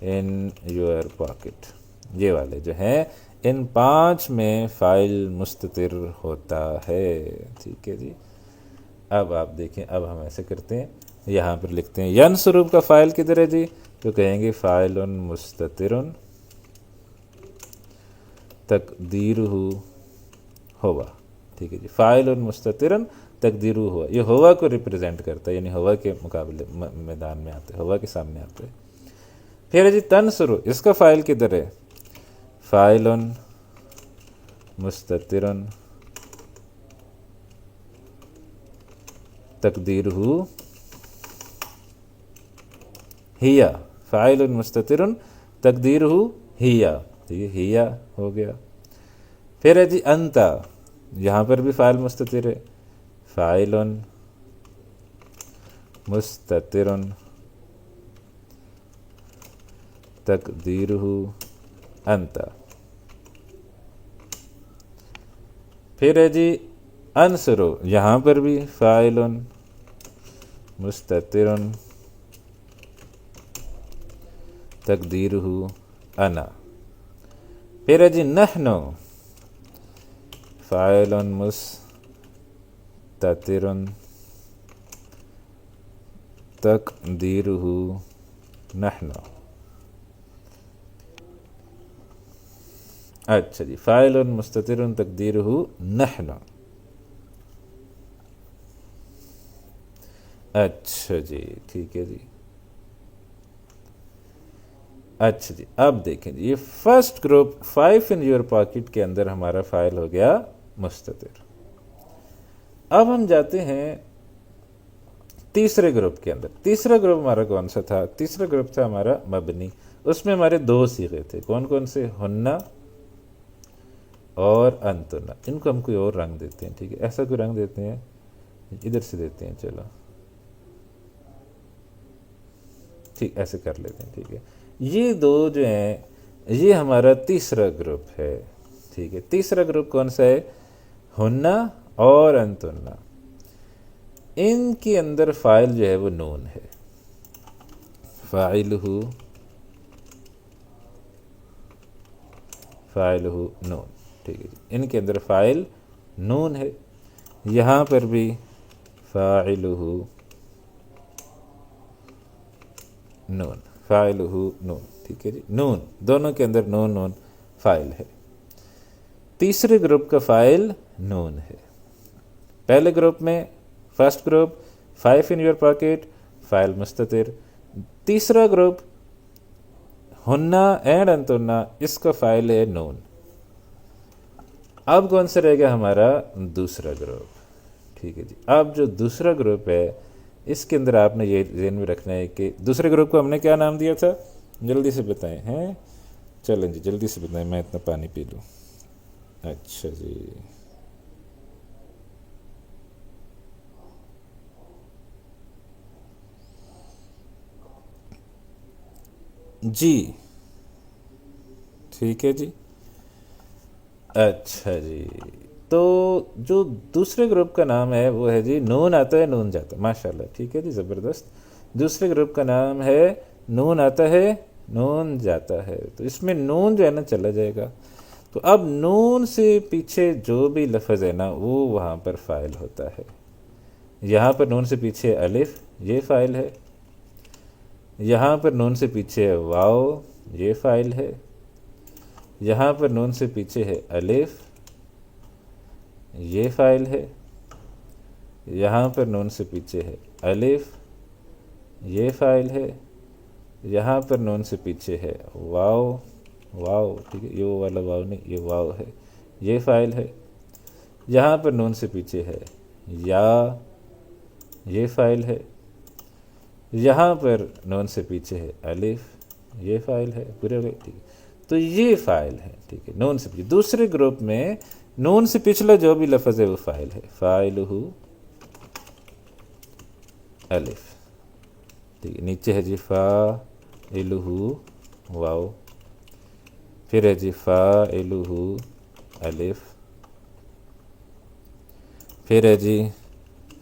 in your pocket، یہ والے جو ہیں ان 5 میں فاعل مستتر ہوتا ہے، ٹھیک ہے جی۔ اب آپ دیکھیں، اب ہم ایسے کرتے ہیں، یہاں پر لکھتے ہیں ینصرو کا فاعل کدھر ہے جی؟ تو کہیں گے فاعل مستتر تقدیرہ ہوا، ٹھیک ہے جی، فاعل مستتر تقدیرہ ہوا، یہ ہوا کو ریپرزینٹ کرتا ہے، یعنی ہوا کے مقابلے میدان میں آتے، ہوا کے سامنے آتے۔ پھر ہے جی تنصرو، اس کا فاعل کدھر ہے؟ فاعل مستتر تقدیرہ ہیا، فاعل مستتر تقدیرہ ہیا، ٹھیک ہے، ہیا ہو گیا۔ پھر ہے جی انتا، یہاں پر بھی فاعل مستتر ہے، فاعل مستتر تقدیرہ انتا۔ پھر ہے جی انصرو، یہاں پر بھی فاعل مستتر تقدیرہ انا۔ پھر ہے جی نحنو، فاعل مستتر تقدیرہ نحنو۔ اچھا جی، فاعل مستتر تقدیرہ نحن، اچھا جی، ٹھیک ہے جی، اچھا جی، اب دیکھیں جی، یہ first group 5 in your pocket کے اندر ہمارا فاعل ہو گیا مستتر۔ اب ہم جاتے ہیں تیسرے گروپ کے اندر، تیسرا گروپ ہمارا کون سا تھا؟ تیسرا گروپ تھا ہمارا مبنی، اس میں ہمارے 2 صیغے تھے، کون کون سے؟ ہنہ اور انتنا، ان کو ہم کوئی اور رنگ دیتے ہیں، ٹھیک ہے، ایسا کوئی رنگ دیتے ہیں، ادھر سے دیتے ہیں، چلو ٹھیک، ایسے کر لیتے ہیں، ٹھیک ہے، یہ 2 جو ہیں یہ ہمارا تیسرا گروپ ہے، ٹھیک ہے، تیسرا گروپ کون سا ہے؟ ہنہ اور انتنا، ان کے اندر فاعل جو ہے وہ نون ہے، فاعلہ نون، ٹھیک ہے جی، ان کے اندر فاعل نون ہے، یہاں پر بھی فاعلہ نون، فاعلہ نون، ٹھیک ہے جی، نون، دونوں کے اندر نون نون فاعل ہے، تیسرے گروپ کا فاعل نون ہے، پہلے گروپ میں first group 5 in your pocket فاعل مستتر، تیسرا گروپ ہنہ اینڈ انتنا، اس کا فاعل ہے نون۔ اب کون سا رہ گیا ہمارا؟ دوسرا گروپ، ٹھیک ہے جی، اب جو دوسرا گروپ ہے اس کے اندر آپ نے یہ ذہن میں رکھنا ہے کہ دوسرے گروپ کو ہم نے کیا نام دیا تھا؟ جلدی سے بتائیں، ہیں چلیں جی جلدی سے بتائیں، میں اتنا پانی پی لوں۔ اچھا جی، جی ٹھیک ہے جی۔ اچھا جی، تو جو دوسرے گروپ کا نام ہے وہ ہے جی نون آتا ہے نون جاتا ہے، ماشاء اللہ، ٹھیک ہے جی، زبردست۔ دوسرے گروپ کا نام ہے نون آتا ہے نون جاتا ہے، تو اس میں نون جو ہے نا چلا جائے گا، تو اب نون سے پیچھے جو بھی لفظ ہے نا وہ وہاں پر فاعل ہوتا ہے۔ یہاں پر نون سے پیچھے الف، یہ فاعل ہے۔ یہاں پر نون سے پیچھے واو، یہ فاعل ہے۔ یہاں پر نون سے پیچھے ہے الف، یہ فاعل ہے۔ یہاں پر نون سے پیچھے ہے الف، یہ فاعل ہے۔ یہاں پر نون سے پیچھے ہے واو، واو ٹھیک ہے، یہ وہ والا واو نہیں، یہ واو ہے، یہ فاعل ہے۔ یہاں پر نون سے پیچھے ہے یا، یہ فاعل ہے۔ یہاں پر نون سے پیچھے ہے الف، یہ فاعل ہے، پورے ہو گئے، ٹھیک ہے، تو یہ فاعل ہے، ٹھیک ہے، نون سے پیچھے۔ دوسرے گروپ میں نون سے پچھلا جو بھی لفظ ہے وہ فاعل ہے، فاعلہ الف، ٹھیک ہے، نیچے ہے جی فاعلہ واو، پھر ہے جی فاعلہ الف، پھر ہے جی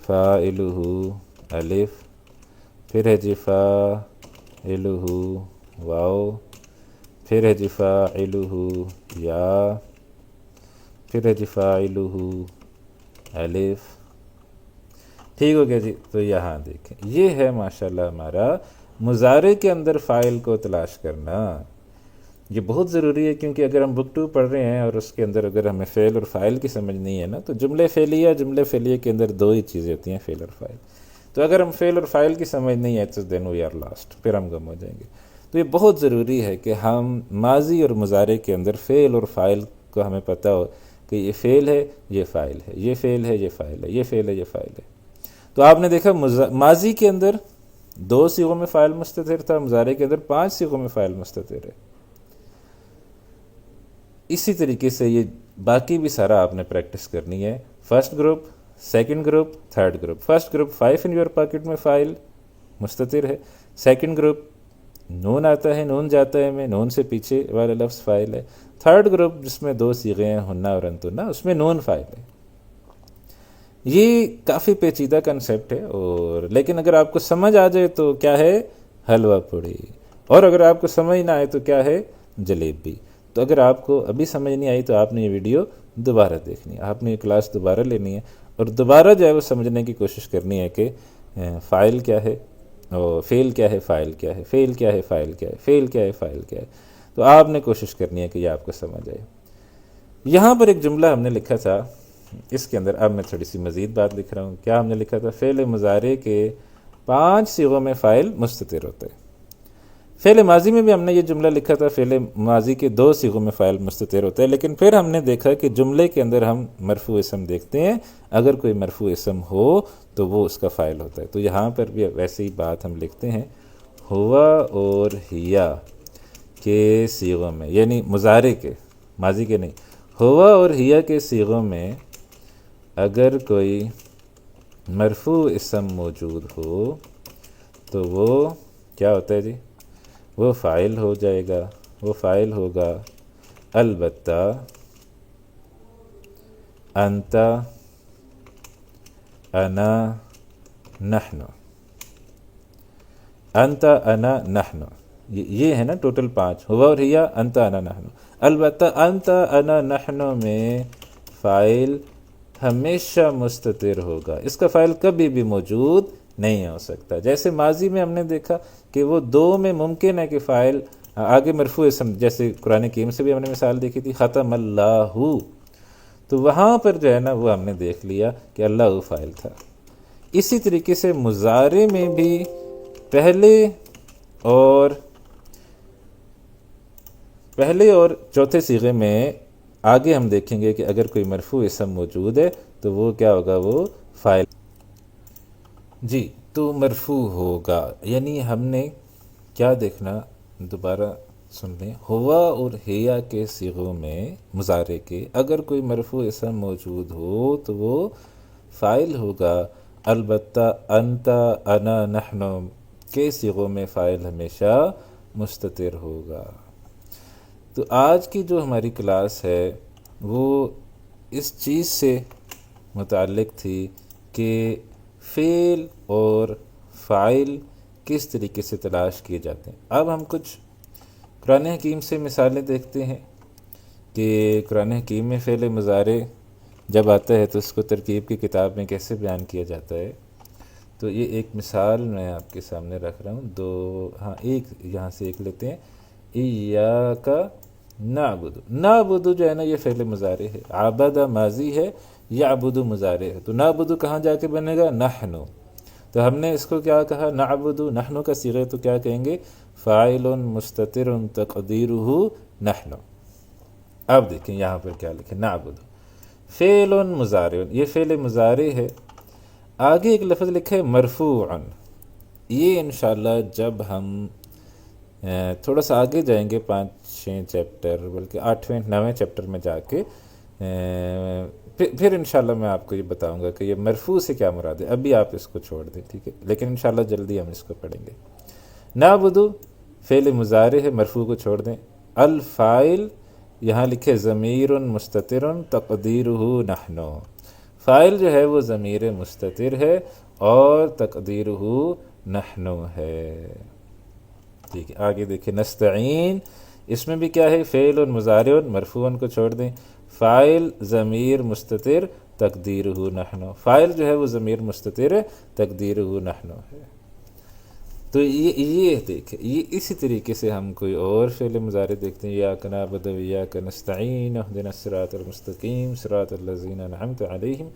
فاعلہ الف، پھر ہے جی فاعلہ واو، پھر ہے جی فاعلہ یا، پھر ہے جی فاعلہ الف، ٹھیک ہو گیا جی۔ تو یہاں دیکھیں یہ ہے ماشاءاللہ ہمارا مضارع کے اندر فاعل کو تلاش کرنا۔ یہ بہت ضروری ہے، کیونکہ اگر ہم بک 2 پڑھ رہے ہیں اور اس کے اندر اگر ہمیں فعل اور فاعل کی سمجھ نہیں ہے نا، تو جملے فعلیہ کے اندر دو ہی چیزیں ہوتی ہیں، فعل اور فاعل۔ تو اگر ہم فعل اور فاعل کی سمجھ نہیں ہے تو دین وی آر لاسٹ، پھر ہم گم ہو جائیں گے۔ تو یہ بہت ضروری ہے کہ ہم ماضی اور مضارع کے اندر فعل اور فاعل کو ہمیں پتہ ہو کہ یہ فعل ہے، یہ فاعل ہے، یہ فعل ہے، یہ فاعل ہے، یہ فعل ہے، یہ فاعل ہے۔ تو آپ نے دیکھا ماضی کے اندر 2 صیغوں میں فاعل مستتر تھا، مضارع کے اندر 5 صیغوں میں فاعل مستتر ہے۔ اسی طریقے سے یہ باقی بھی سارا آپ نے پریکٹس کرنی ہے۔ First group, second group, third group. First group 5 in your pocket میں فاعل مستتر ہے۔ سیکنڈ گروپ نون آتا ہے نون جاتا ہے میں، نون سے پیچھے والا لفظ فاعل ہے۔ تھرڈ گروپ جس میں 2 صیغے ہیں ہنہ اور انتنا، اس میں نون فاعل ہے۔ یہ کافی پیچیدہ کنسیپٹ ہے، اور لیکن اگر آپ کو سمجھ آ جائے تو کیا ہے، حلوہ پوڑی، اور اگر آپ کو سمجھ نہ آئے تو کیا ہے، جلیبی۔ تو اگر آپ کو ابھی سمجھ نہیں آئی تو آپ نے یہ ویڈیو دوبارہ دیکھنی ہے، آپ نے یہ کلاس دوبارہ لینی ہے، اور دوبارہ جو ہے وہ سمجھنے کی کوشش کرنی ہے کہ فاعل کیا ہے اور فعل کیا ہے، فاعل کیا ہے، فعل کیا ہے، فاعل کیا ہے، فعل کیا ہے، فاعل کیا ہے۔ تو آپ نے کوشش کرنی ہے کہ یہ آپ کو سمجھ آئے۔ یہاں پر ایک جملہ ہم نے لکھا تھا، اس کے اندر اب میں تھوڑی سی مزید بات لکھ رہا ہوں۔ کیا ہم نے لکھا تھا، فعل مضارع کے 5 صیغوں میں فاعل مستتر ہوتا ہے۔ فعل ماضی میں بھی ہم نے یہ جملہ لکھا تھا، فعل ماضی کے 2 صیغوں میں فاعل مستتر ہوتا ہے، لیکن پھر ہم نے دیکھا کہ جملے کے اندر ہم مرفوع اسم دیکھتے ہیں، اگر کوئی مرفوع اسم ہو تو وہ اس کا فاعل ہوتا ہے۔ تو یہاں پر بھی ویسے ہی بات ہم لکھتے ہیں، ہوا اور ہیا کے صیغوں میں، یعنی مضارع کے، ماضی کے نہیں، ہوا اور ہیا کے صیغوں میں اگر کوئی مرفوع اسم موجود ہو تو وہ کیا ہوتا ہے جی، وہ فاعل ہو جائے گا، وہ فاعل ہوگا۔ البتہ انت، انا، نحن، انت، انا، نحن، یہ ہے نا ٹوٹل 5، ہوا اور ہیا، انت، انا، نحن۔ البتہ انت، انا، نحن میں فاعل ہمیشہ مستتر ہوگا، اس کا فاعل کبھی بھی موجود نہیں ہو سکتا۔ جیسے ماضی میں ہم نے دیکھا کہ وہ 2 میں ممکن ہے کہ فاعل آگے مرفوع اسم، جیسے قرآن کریم سے بھی ہم نے مثال دیکھی تھی، ختم اللہ، تو وہاں پر جو ہے نا وہ ہم نے دیکھ لیا کہ اللہ فاعل تھا۔ اسی طریقے سے مضارع میں بھی پہلے اور چوتھے صیغے میں آگے ہم دیکھیں گے کہ اگر کوئی مرفوع اسم موجود ہے تو وہ کیا ہوگا، وہ فاعل جی، تو مرفوع ہوگا۔ یعنی ہم نے کیا دیکھنا، دوبارہ سن لیں، ہوا اور ہیا کے صیغوں میں مضارع کے اگر کوئی مرفوع اسم موجود ہو تو وہ فاعل ہوگا، البتہ انت، انا، نحن کے صیغوں میں فاعل ہمیشہ مستتر ہوگا۔ تو آج کی جو ہماری کلاس ہے وہ اس چیز سے متعلق تھی کہ فعل اور فاعل کس طریقے سے تلاش کیے جاتے ہیں۔ اب ہم کچھ قرآن حکیم سے مثالیں دیکھتے ہیں کہ قرآن حکیم میں فعل مضارع جب آتا ہے تو اس کو ترکیب کی کتاب میں کیسے بیان کیا جاتا ہے۔ تو یہ ایک مثال میں آپ کے سامنے رکھ رہا ہوں، ایک یہاں سے ایک لیتے ہیں، ایاک نعبد۔ نعبد جو ہے نا یہ فعل مضارع ہے، عبد ماضی ہے، یعبد مضارع ہے، تو نعبد کہاں جا کے بنے گا؟ نحن۔ تو ہم نے اس کو کیا کہا؟ نعبد، نحن کا صیغہ تو کیا کہیں گے؟ فاعل مستتر تقدیرہ نحن۔ اب دیکھیں یہاں پر کیا لکھیں، نعبد فعل مضارع، یہ فعل مضارع ہے، آگے ایک لفظ لکھا ہے مرفوع۔ یہ انشاءاللہ جب ہم تھوڑا سا آگے جائیں گے، 5-6 چیپٹر بلکہ 8ویں 9ویں چیپٹر میں جا کے پھر انشاءاللہ میں آپ کو یہ بتاؤں گا کہ یہ مرفوع سے کیا مراد ہے۔ ابھی آپ اس کو چھوڑ دیں، ٹھیک ہے، لیکن انشاءاللہ جلدی ہم اس کو پڑھیں گے۔ نعبد فعل مضارع ہے، مرفوع کو چھوڑ دیں۔ الفاعل یہاں لکھے ضمیر مستتر تقدیرہ نحن، فاعل جو ہے وہ ضمیر مستتر ہے اور تقدیرہ نحن ہے، ٹھیک ہے۔ آگے دیکھیں نستعین، اس میں بھی کیا ہے؟ فعل مضارع، مرفوع کو چھوڑ دیں، فاعل ضمیر مستتر تقدیرہ نحن، فاعل جو ہے وہ ضمیر مستتر ہے، تقدیرہ نحن ہے۔ تو یہ دیکھیں، یہ اسی طریقے سے ہم کوئی اور فعل مضارع دیکھتے ہیں، ایاک نعبد و ایاک نستعین اہدنا الصراط المستقیم صراط الذین انعمت علیہم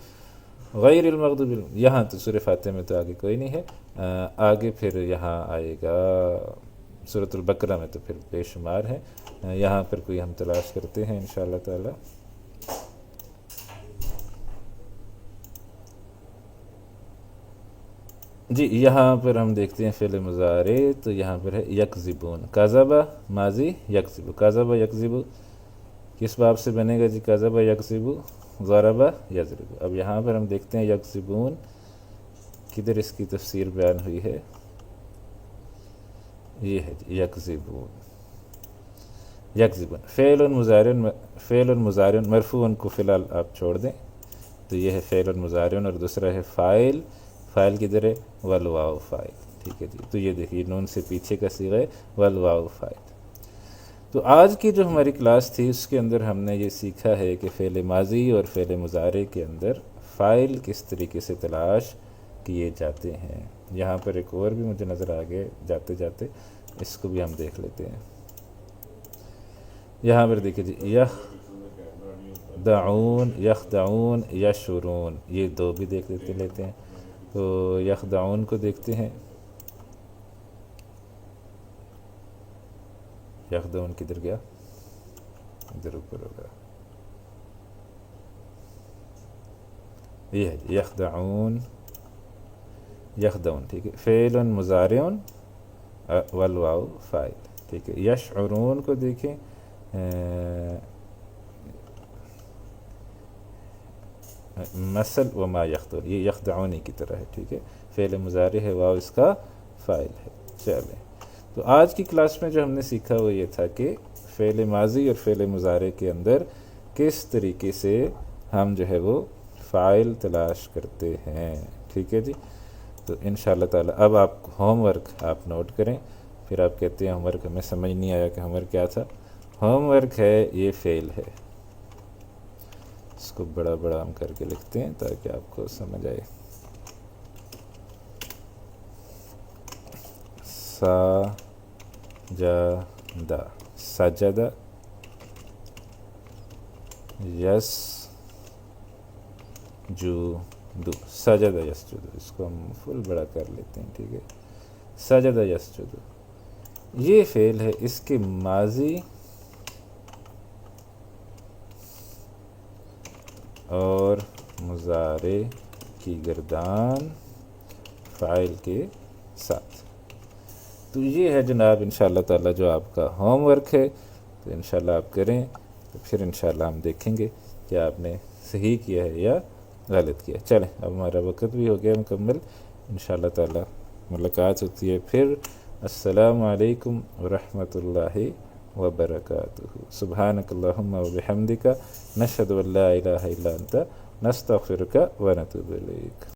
غیر المغضوب علیہم۔ یہاں تو سورہ فاتحہ میں تو آگے کوئی نہیں ہے، آگے پھر یہاں آئے گا سورۃ البقرہ میں تو پھر بے شمار ہے، یہاں پر کوئی ہم تلاش کرتے ہیں انشاءاللہ تعالی۔ جی یہاں پر ہم دیکھتے ہیں فعل مضارع، تو یہاں پر ہے یکذبون، کذب ماضی، یکذب، کذب یکذب کس باب سے بنے گا جی؟ کذب یکذب، ضرب یضرب۔ اب یہاں پر ہم دیکھتے ہیں یکذبون، کدھر اس کی تفسیر بیان ہوئی ہے؟ یہ ہے جی یکذبون، یکذبون فعل مضارع مرفوع کو فی الحال آپ چھوڑ دیں، تو یہ ہے فعل مضارع، اور دوسرا ہے فاعل، فاعل کدھر ہے؟ والواو فاعل، ٹھیک ہے جی۔ تو یہ دیکھیے نون سے پیچھے کا صیغہ ہے والواو فاعل۔ تو آج کی جو ہماری کلاس تھی اس کے اندر ہم نے یہ سیکھا ہے کہ فعل ماضی اور فعل مضارع کے اندر فاعل کس طریقے سے تلاش کیے جاتے ہیں۔ یہاں پر ایک اور بھی مجھے نظر آگے جاتے جاتے اس کو بھی ہم دیکھ لیتے ہیں۔ یہاں پر دیکھیں جی یخدعون، یخدعون، یشعرون، یہ دو بھی دیکھ لیتے ہیں۔ تو یخدعون کو دیکھتے ہیں، یخدعون کدھر گیا؟ ادھر اوپر ہوگا، یہ ہے یخدعون، یخدعون، ٹھیک ہے، فعل مضارع والواو فاعل، ٹھیک ہے۔ یشعرون کو دیکھیں، مثل وما یخدعون، یہ یخدعونی کی طرح ہے، ٹھیک ہے، فعل مضارع ہے، واو اس کا فاعل ہے۔ چلیں، تو آج کی کلاس میں جو ہم نے سیکھا وہ یہ تھا کہ فعل ماضی اور فعل مضارع کے اندر کس طریقے سے ہم جو ہے وہ فاعل تلاش کرتے ہیں، ٹھیک ہے جی۔ تو انشاءاللہ تعالی اب آپ ہوم ورک آپ نوٹ کریں، پھر آپ کہتے ہیں ہوم ورک ہمیں سمجھ نہیں آیا کہ ہوم ورک کیا تھا۔ ہوم ورک ہے یہ فعل ہے، اس کو بڑا بڑا ہم کر کے لکھتے ہیں تاکہ آپ کو سمجھ آئے۔ سجدہ، سجد، یس جودو، سجد یسجد، اس کو ہم فل بڑا کر لیتے ہیں، ٹھیک ہے، سجد یسجد، یہ فعل ہے، اس کے ماضی اور مضارع کی گردان فاعل کے ساتھ، تو یہ ہے جناب انشاءاللہ تعالی جو آپ کا ہوم ورک ہے، تو انشاءاللہ آپ کریں، تو پھر انشاءاللہ ہم دیکھیں گے کہ آپ نے صحیح کیا ہے یا غلط کیا. چلیں اب ہمارا وقت بھی ہو گیا مکمل. انشاءاللہ تعالی ملاقات ہوتی ہے پھر. السلام علیکم ورحمۃ اللہ وبرکاتہ. سبحانک اللہم وبحمدک، نشہد ان لا الہ الا انت، نستغفرک ونتوب الیک.